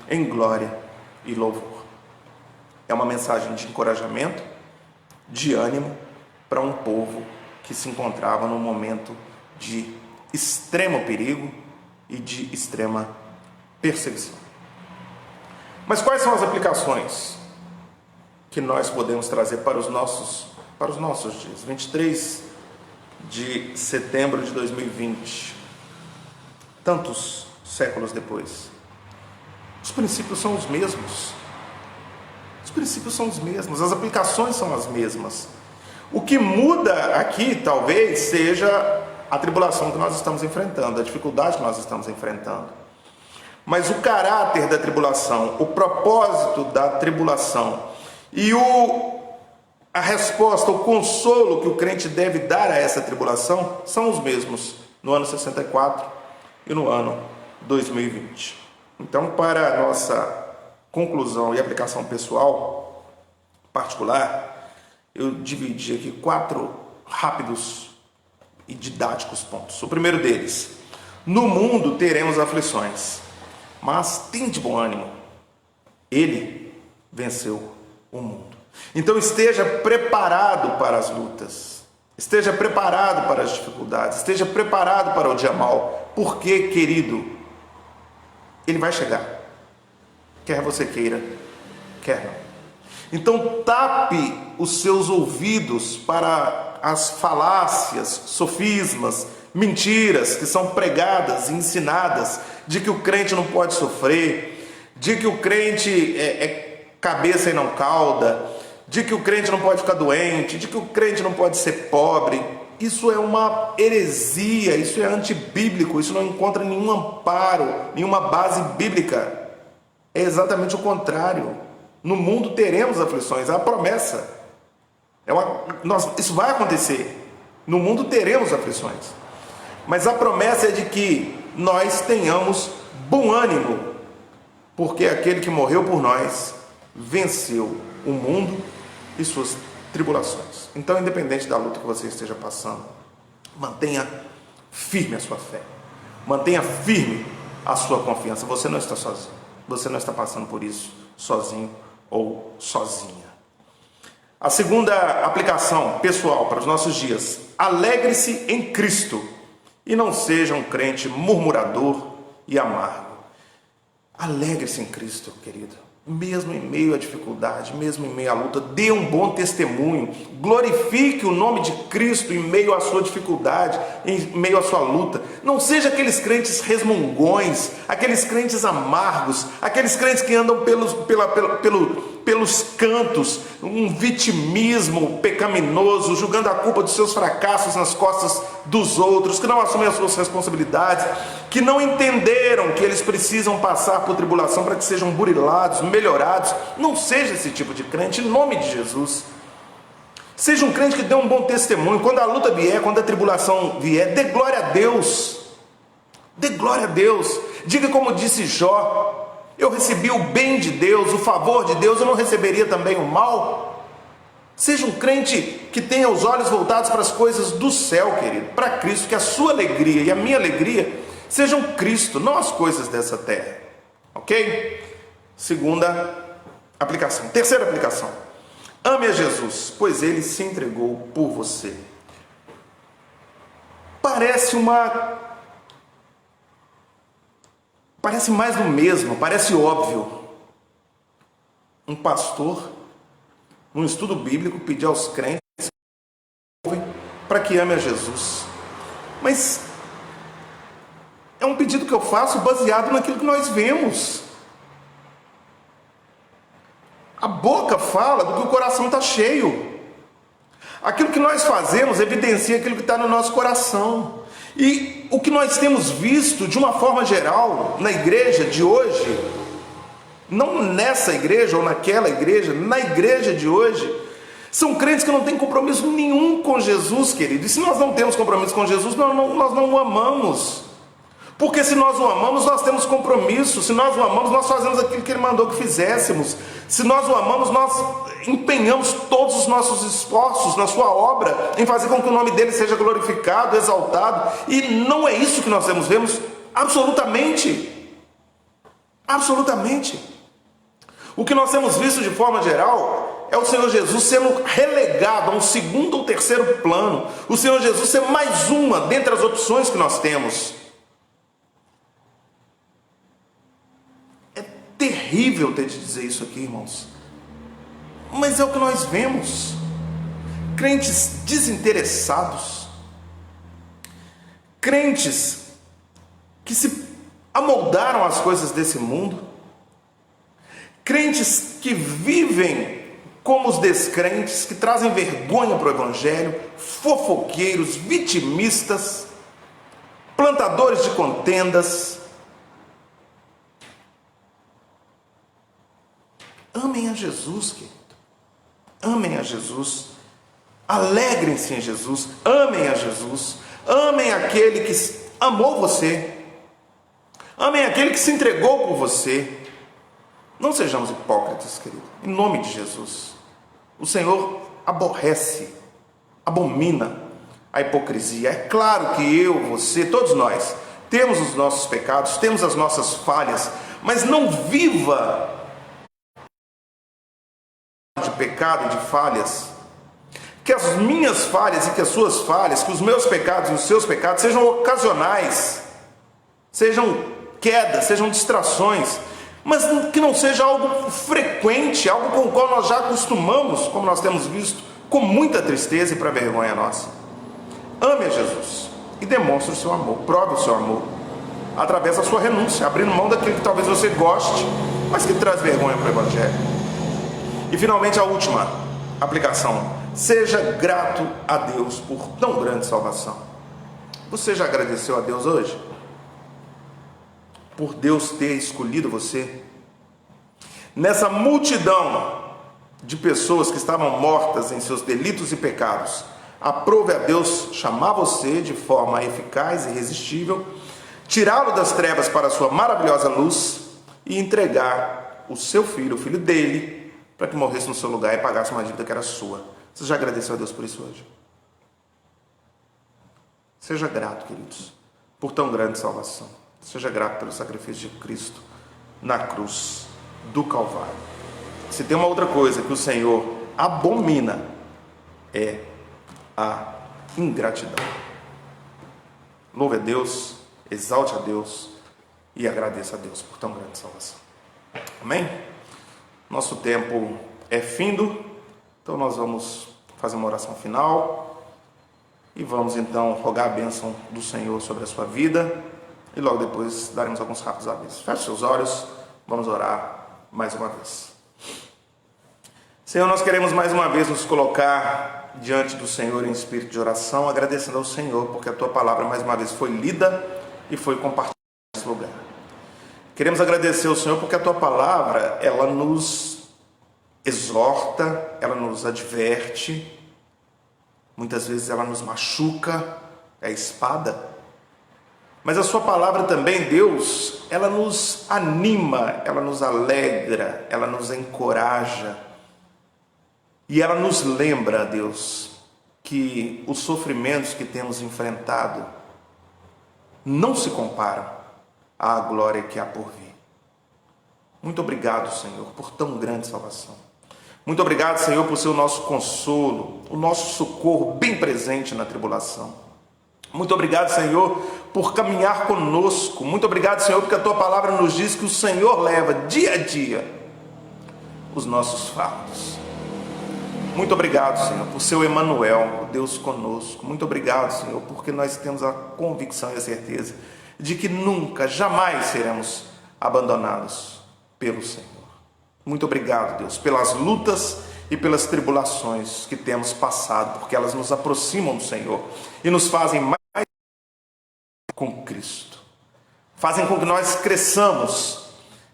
em glória e louvor. É uma mensagem de encorajamento, de ânimo para um povo que se encontrava num momento de extremo perigo e de extrema perseguição. Mas quais são as aplicações que nós podemos trazer para os nossos dias? 23 de setembro de 2020, tantos séculos depois. Os princípios são os mesmos. Os princípios são os mesmos, as aplicações são as mesmas. O que muda aqui, talvez, seja a tribulação que nós estamos enfrentando, a dificuldade que nós estamos enfrentando. Mas o caráter da tribulação, o propósito da tribulação e a resposta, o consolo que o crente deve dar a essa tribulação são os mesmos no ano 64 e no ano 2020. Então, para a nossa conclusão e aplicação pessoal, particular, eu dividi aqui 4 rápidos e didáticos pontos. O primeiro deles: no mundo teremos aflições, mas tem de bom ânimo, ele venceu o mundo. Então esteja preparado para as lutas, esteja preparado para as dificuldades, esteja preparado para o dia mau, porque, querido, ele vai chegar, quer você queira, quer não. Então tape os seus ouvidos para as falácias, sofismas, mentiras que são pregadas e ensinadas, de que o crente não pode sofrer, de que o crente é cabeça e não cauda, de que o crente não pode ficar doente, de que o crente não pode ser pobre. Isso é uma heresia, isso é antibíblico, isso não encontra nenhum amparo, nenhuma base bíblica. É exatamente o contrário. No mundo teremos aflições, é a promessa. Isso vai acontecer. No mundo teremos aflições. Mas a promessa é de que nós tenhamos bom ânimo, porque aquele que morreu por nós venceu o mundo e suas tribulações. Então, independente da luta que você esteja passando, mantenha firme a sua fé, mantenha firme a sua confiança. Você não está sozinho, você não está passando por isso sozinho ou sozinha. A segunda aplicação pessoal para os nossos dias: alegre-se em Cristo e não seja um crente murmurador e amargo. Alegre-se em Cristo, querido. Mesmo em meio à dificuldade, mesmo em meio à luta, dê um bom testemunho, glorifique o nome de Cristo em meio à sua dificuldade, em meio à sua luta. Não seja aqueles resmungões, aqueles crentes amargos, aqueles crentes que andam pelos cantos, um vitimismo pecaminoso, jogando a culpa dos seus fracassos nas costas dos outros, que não assumem as suas responsabilidades, que não entenderam que eles precisam passar por tribulação para que sejam burilados, melhorados. Não seja esse tipo de crente, em nome de Jesus. Seja um crente que dê um bom testemunho. Quando a luta vier, quando a tribulação vier, dê glória a Deus. Dê glória a Deus. Diga como disse Jó: eu recebi o bem de Deus, o favor de Deus, eu não receberia também o mal? Seja um crente que tenha os olhos voltados para as coisas do céu, querido, para Cristo, que a sua alegria e a minha alegria sejam Cristo, não as coisas dessa terra. Ok? Segunda aplicação. Terceira aplicação: ame a Jesus, pois Ele se entregou por você. Parece mais do mesmo, parece óbvio. Um pastor, num estudo bíblico, pedir aos crentes para que ame a Jesus. Mas é um pedido que eu faço baseado naquilo que nós vemos. A boca fala do que o coração está cheio. Aquilo que nós fazemos evidencia aquilo que está no nosso coração. E o que nós temos visto de uma forma geral na igreja de hoje, não nessa igreja ou naquela igreja, na igreja de hoje, são crentes que não têm compromisso nenhum com Jesus, querido. E se nós não temos compromisso com Jesus, nós não o amamos. Porque se nós o amamos, nós temos compromisso. Se nós o amamos, nós fazemos aquilo que Ele mandou que fizéssemos. Se nós o amamos, nós empenhamos todos os nossos esforços na sua obra, em fazer com que o nome dele seja glorificado, exaltado. E não é isso que nós vemos absolutamente. Absolutamente. O que nós temos visto de forma geral é o Senhor Jesus sendo relegado a um segundo ou terceiro plano. O Senhor Jesus ser mais uma dentre as opções que nós temos. Terrível ter de dizer isso aqui, irmãos, mas é o que nós vemos. Crentes desinteressados, crentes que se amoldaram às coisas desse mundo, crentes que vivem como os descrentes, que trazem vergonha para o evangelho, fofoqueiros, vitimistas, plantadores de contendas. Amem a Jesus, querido. Amem a Jesus. Alegrem-se em Jesus. Amem a Jesus. Amem aquele que amou você. Amem aquele que se entregou por você. Não sejamos hipócritas, querido. Em nome de Jesus. O Senhor aborrece, abomina a hipocrisia. É claro que eu, você, todos nós temos os nossos pecados, temos as nossas falhas, mas não viva de pecado e de falhas. Que as minhas falhas e que as suas falhas, que os meus pecados e os seus pecados sejam ocasionais, sejam quedas, sejam distrações, mas que não seja algo frequente, algo com o qual nós já acostumamos, como nós temos visto, com muita tristeza e para vergonha nossa. Ame a Jesus. e demonstre o seu amor, prove o seu amor, através da sua renúncia, abrindo mão daquilo que talvez você goste, mas que traz vergonha para o Evangelho. E finalmente a última aplicação: seja grato a Deus por tão grande salvação. Você já agradeceu a Deus hoje? Por Deus ter escolhido você? Nessa multidão de pessoas que estavam mortas em seus delitos e pecados, aprove a Deus chamar você de forma eficaz e irresistível, tirá-lo das trevas para a sua maravilhosa luz e entregar o seu filho, o filho dele, para que morresse no seu lugar e pagasse uma dívida que era sua. Você já agradeceu a Deus por isso hoje? Seja grato, queridos, por tão grande salvação. Seja grato pelo sacrifício de Cristo na cruz do Calvário. Se tem uma outra coisa que o Senhor abomina, é a ingratidão. Louve a Deus, exalte a Deus e agradeça a Deus por tão grande salvação. Amém? Nosso tempo é findo, então nós vamos fazer uma oração final e vamos então rogar a bênção do Senhor sobre a sua vida e logo depois daremos alguns rápidos avisos. Feche seus olhos, vamos orar mais uma vez. Senhor, nós queremos mais uma vez nos colocar diante do Senhor em espírito de oração, agradecendo ao Senhor porque a Tua palavra mais uma vez foi lida e foi compartilhada nesse lugar. Queremos agradecer ao Senhor porque a Tua palavra, ela nos exorta, ela nos adverte, muitas vezes ela nos machuca, é a espada, mas a Sua palavra também, Deus, ela nos anima, ela nos alegra, ela nos encoraja, e ela nos lembra, Deus, que os sofrimentos que temos enfrentado não se comparam à glória que há por vir. Muito obrigado, Senhor, por tão grande salvação. Muito obrigado, Senhor, por ser o nosso consolo, o nosso socorro bem presente na tribulação. Muito obrigado, Senhor, por caminhar conosco. Muito obrigado, Senhor, porque a Tua palavra nos diz que o Senhor leva dia a dia os nossos fardos. Muito obrigado, Senhor, por ser o Emanuel, o Deus conosco. Muito obrigado, Senhor, porque nós temos a convicção e a certeza de que nunca, jamais seremos abandonados pelo Senhor. Muito obrigado, Deus, pelas lutas e pelas tribulações que temos passado, porque elas nos aproximam do Senhor e nos fazem mais com Cristo. Fazem com que nós cresçamos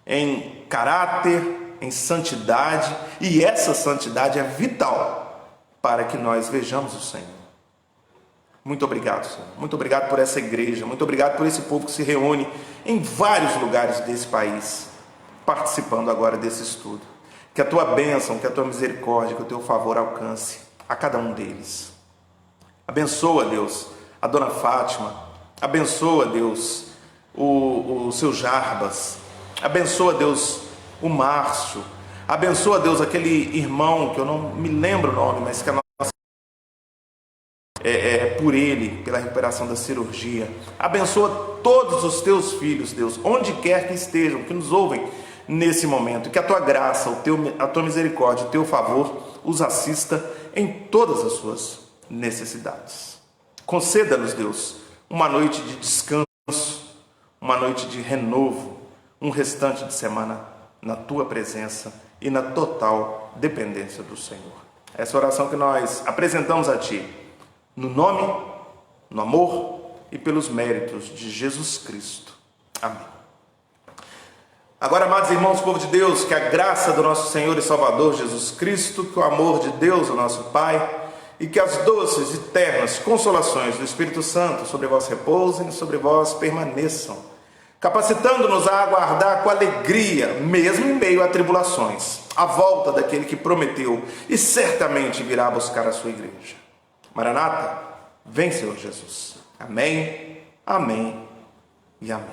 em caráter, em santidade, e essa santidade é vital para que nós vejamos o Senhor. Muito obrigado, Senhor. Muito obrigado por essa igreja, muito obrigado por esse povo que se reúne em vários lugares desse país, participando agora desse estudo. Que a Tua bênção, que a Tua misericórdia, que o Teu favor alcance a cada um deles. Abençoa, Deus, a Dona Fátima, abençoa, Deus, o seu Jarbas, abençoa, Deus, o Márcio, abençoa, Deus, aquele irmão que eu não me lembro o nome, mas que a nossa por ele, pela recuperação da cirurgia. Abençoa todos os Teus filhos, Deus, onde quer que estejam, que nos ouvem nesse momento, que a Tua graça, a Tua misericórdia, o Teu favor os assista em todas as suas necessidades. Conceda-nos, Deus, uma noite de descanso, uma noite de renovo, um restante de semana na Tua presença e na total dependência do Senhor. Essa oração que nós apresentamos a Ti, no nome, no amor e pelos méritos de Jesus Cristo. Amém. Agora, amados irmãos, povo de Deus, que a graça do nosso Senhor e Salvador Jesus Cristo, que o amor de Deus, o nosso Pai, e que as doces e ternas consolações do Espírito Santo sobre vós repousem e sobre vós permaneçam, capacitando-nos a aguardar com alegria, mesmo em meio a tribulações, a volta daquele que prometeu e certamente virá buscar a sua igreja. Maranata, vem, Senhor Jesus. Amém, amém e amém.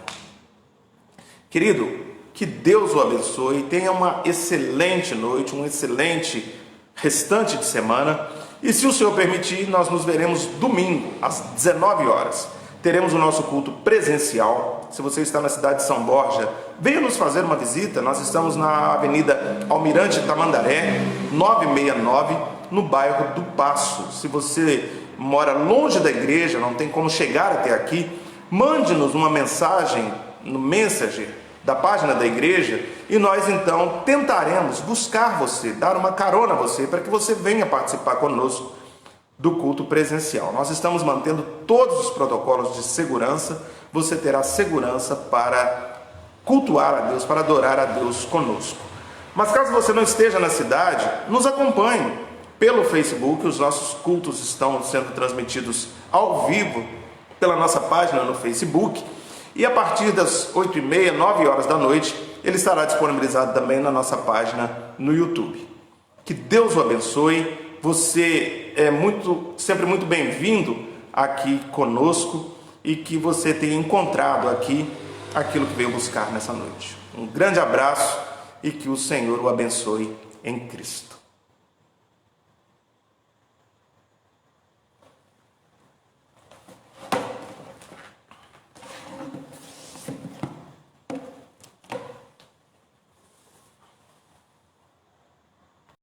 Querido, que Deus o abençoe, tenha uma excelente noite, um excelente restante de semana. E se o Senhor permitir, nós nos veremos domingo, às 19 horas. Teremos o nosso culto presencial. Se você está na cidade de São Borja, venha nos fazer uma visita. Nós estamos na Avenida Almirante Tamandaré, 969, no bairro do Paço. Se você mora longe da igreja, não tem como chegar até aqui, mande-nos uma mensagem no Messenger da página da igreja e nós então tentaremos buscar você, dar uma carona a você para que você venha participar conosco do culto presencial. Nós estamos mantendo todos os protocolos de segurança, você terá segurança para cultuar a Deus, para adorar a Deus conosco. Mas caso você não esteja na cidade, nos acompanhe pelo Facebook, os nossos cultos estão sendo transmitidos ao vivo pela nossa página no Facebook, e a partir das 8h30, 9 horas da noite, ele estará disponibilizado também na nossa página no YouTube. Que Deus o abençoe, você é sempre muito bem-vindo aqui conosco e que você tenha encontrado aqui aquilo que veio buscar nessa noite. Um grande abraço e que o Senhor o abençoe em Cristo.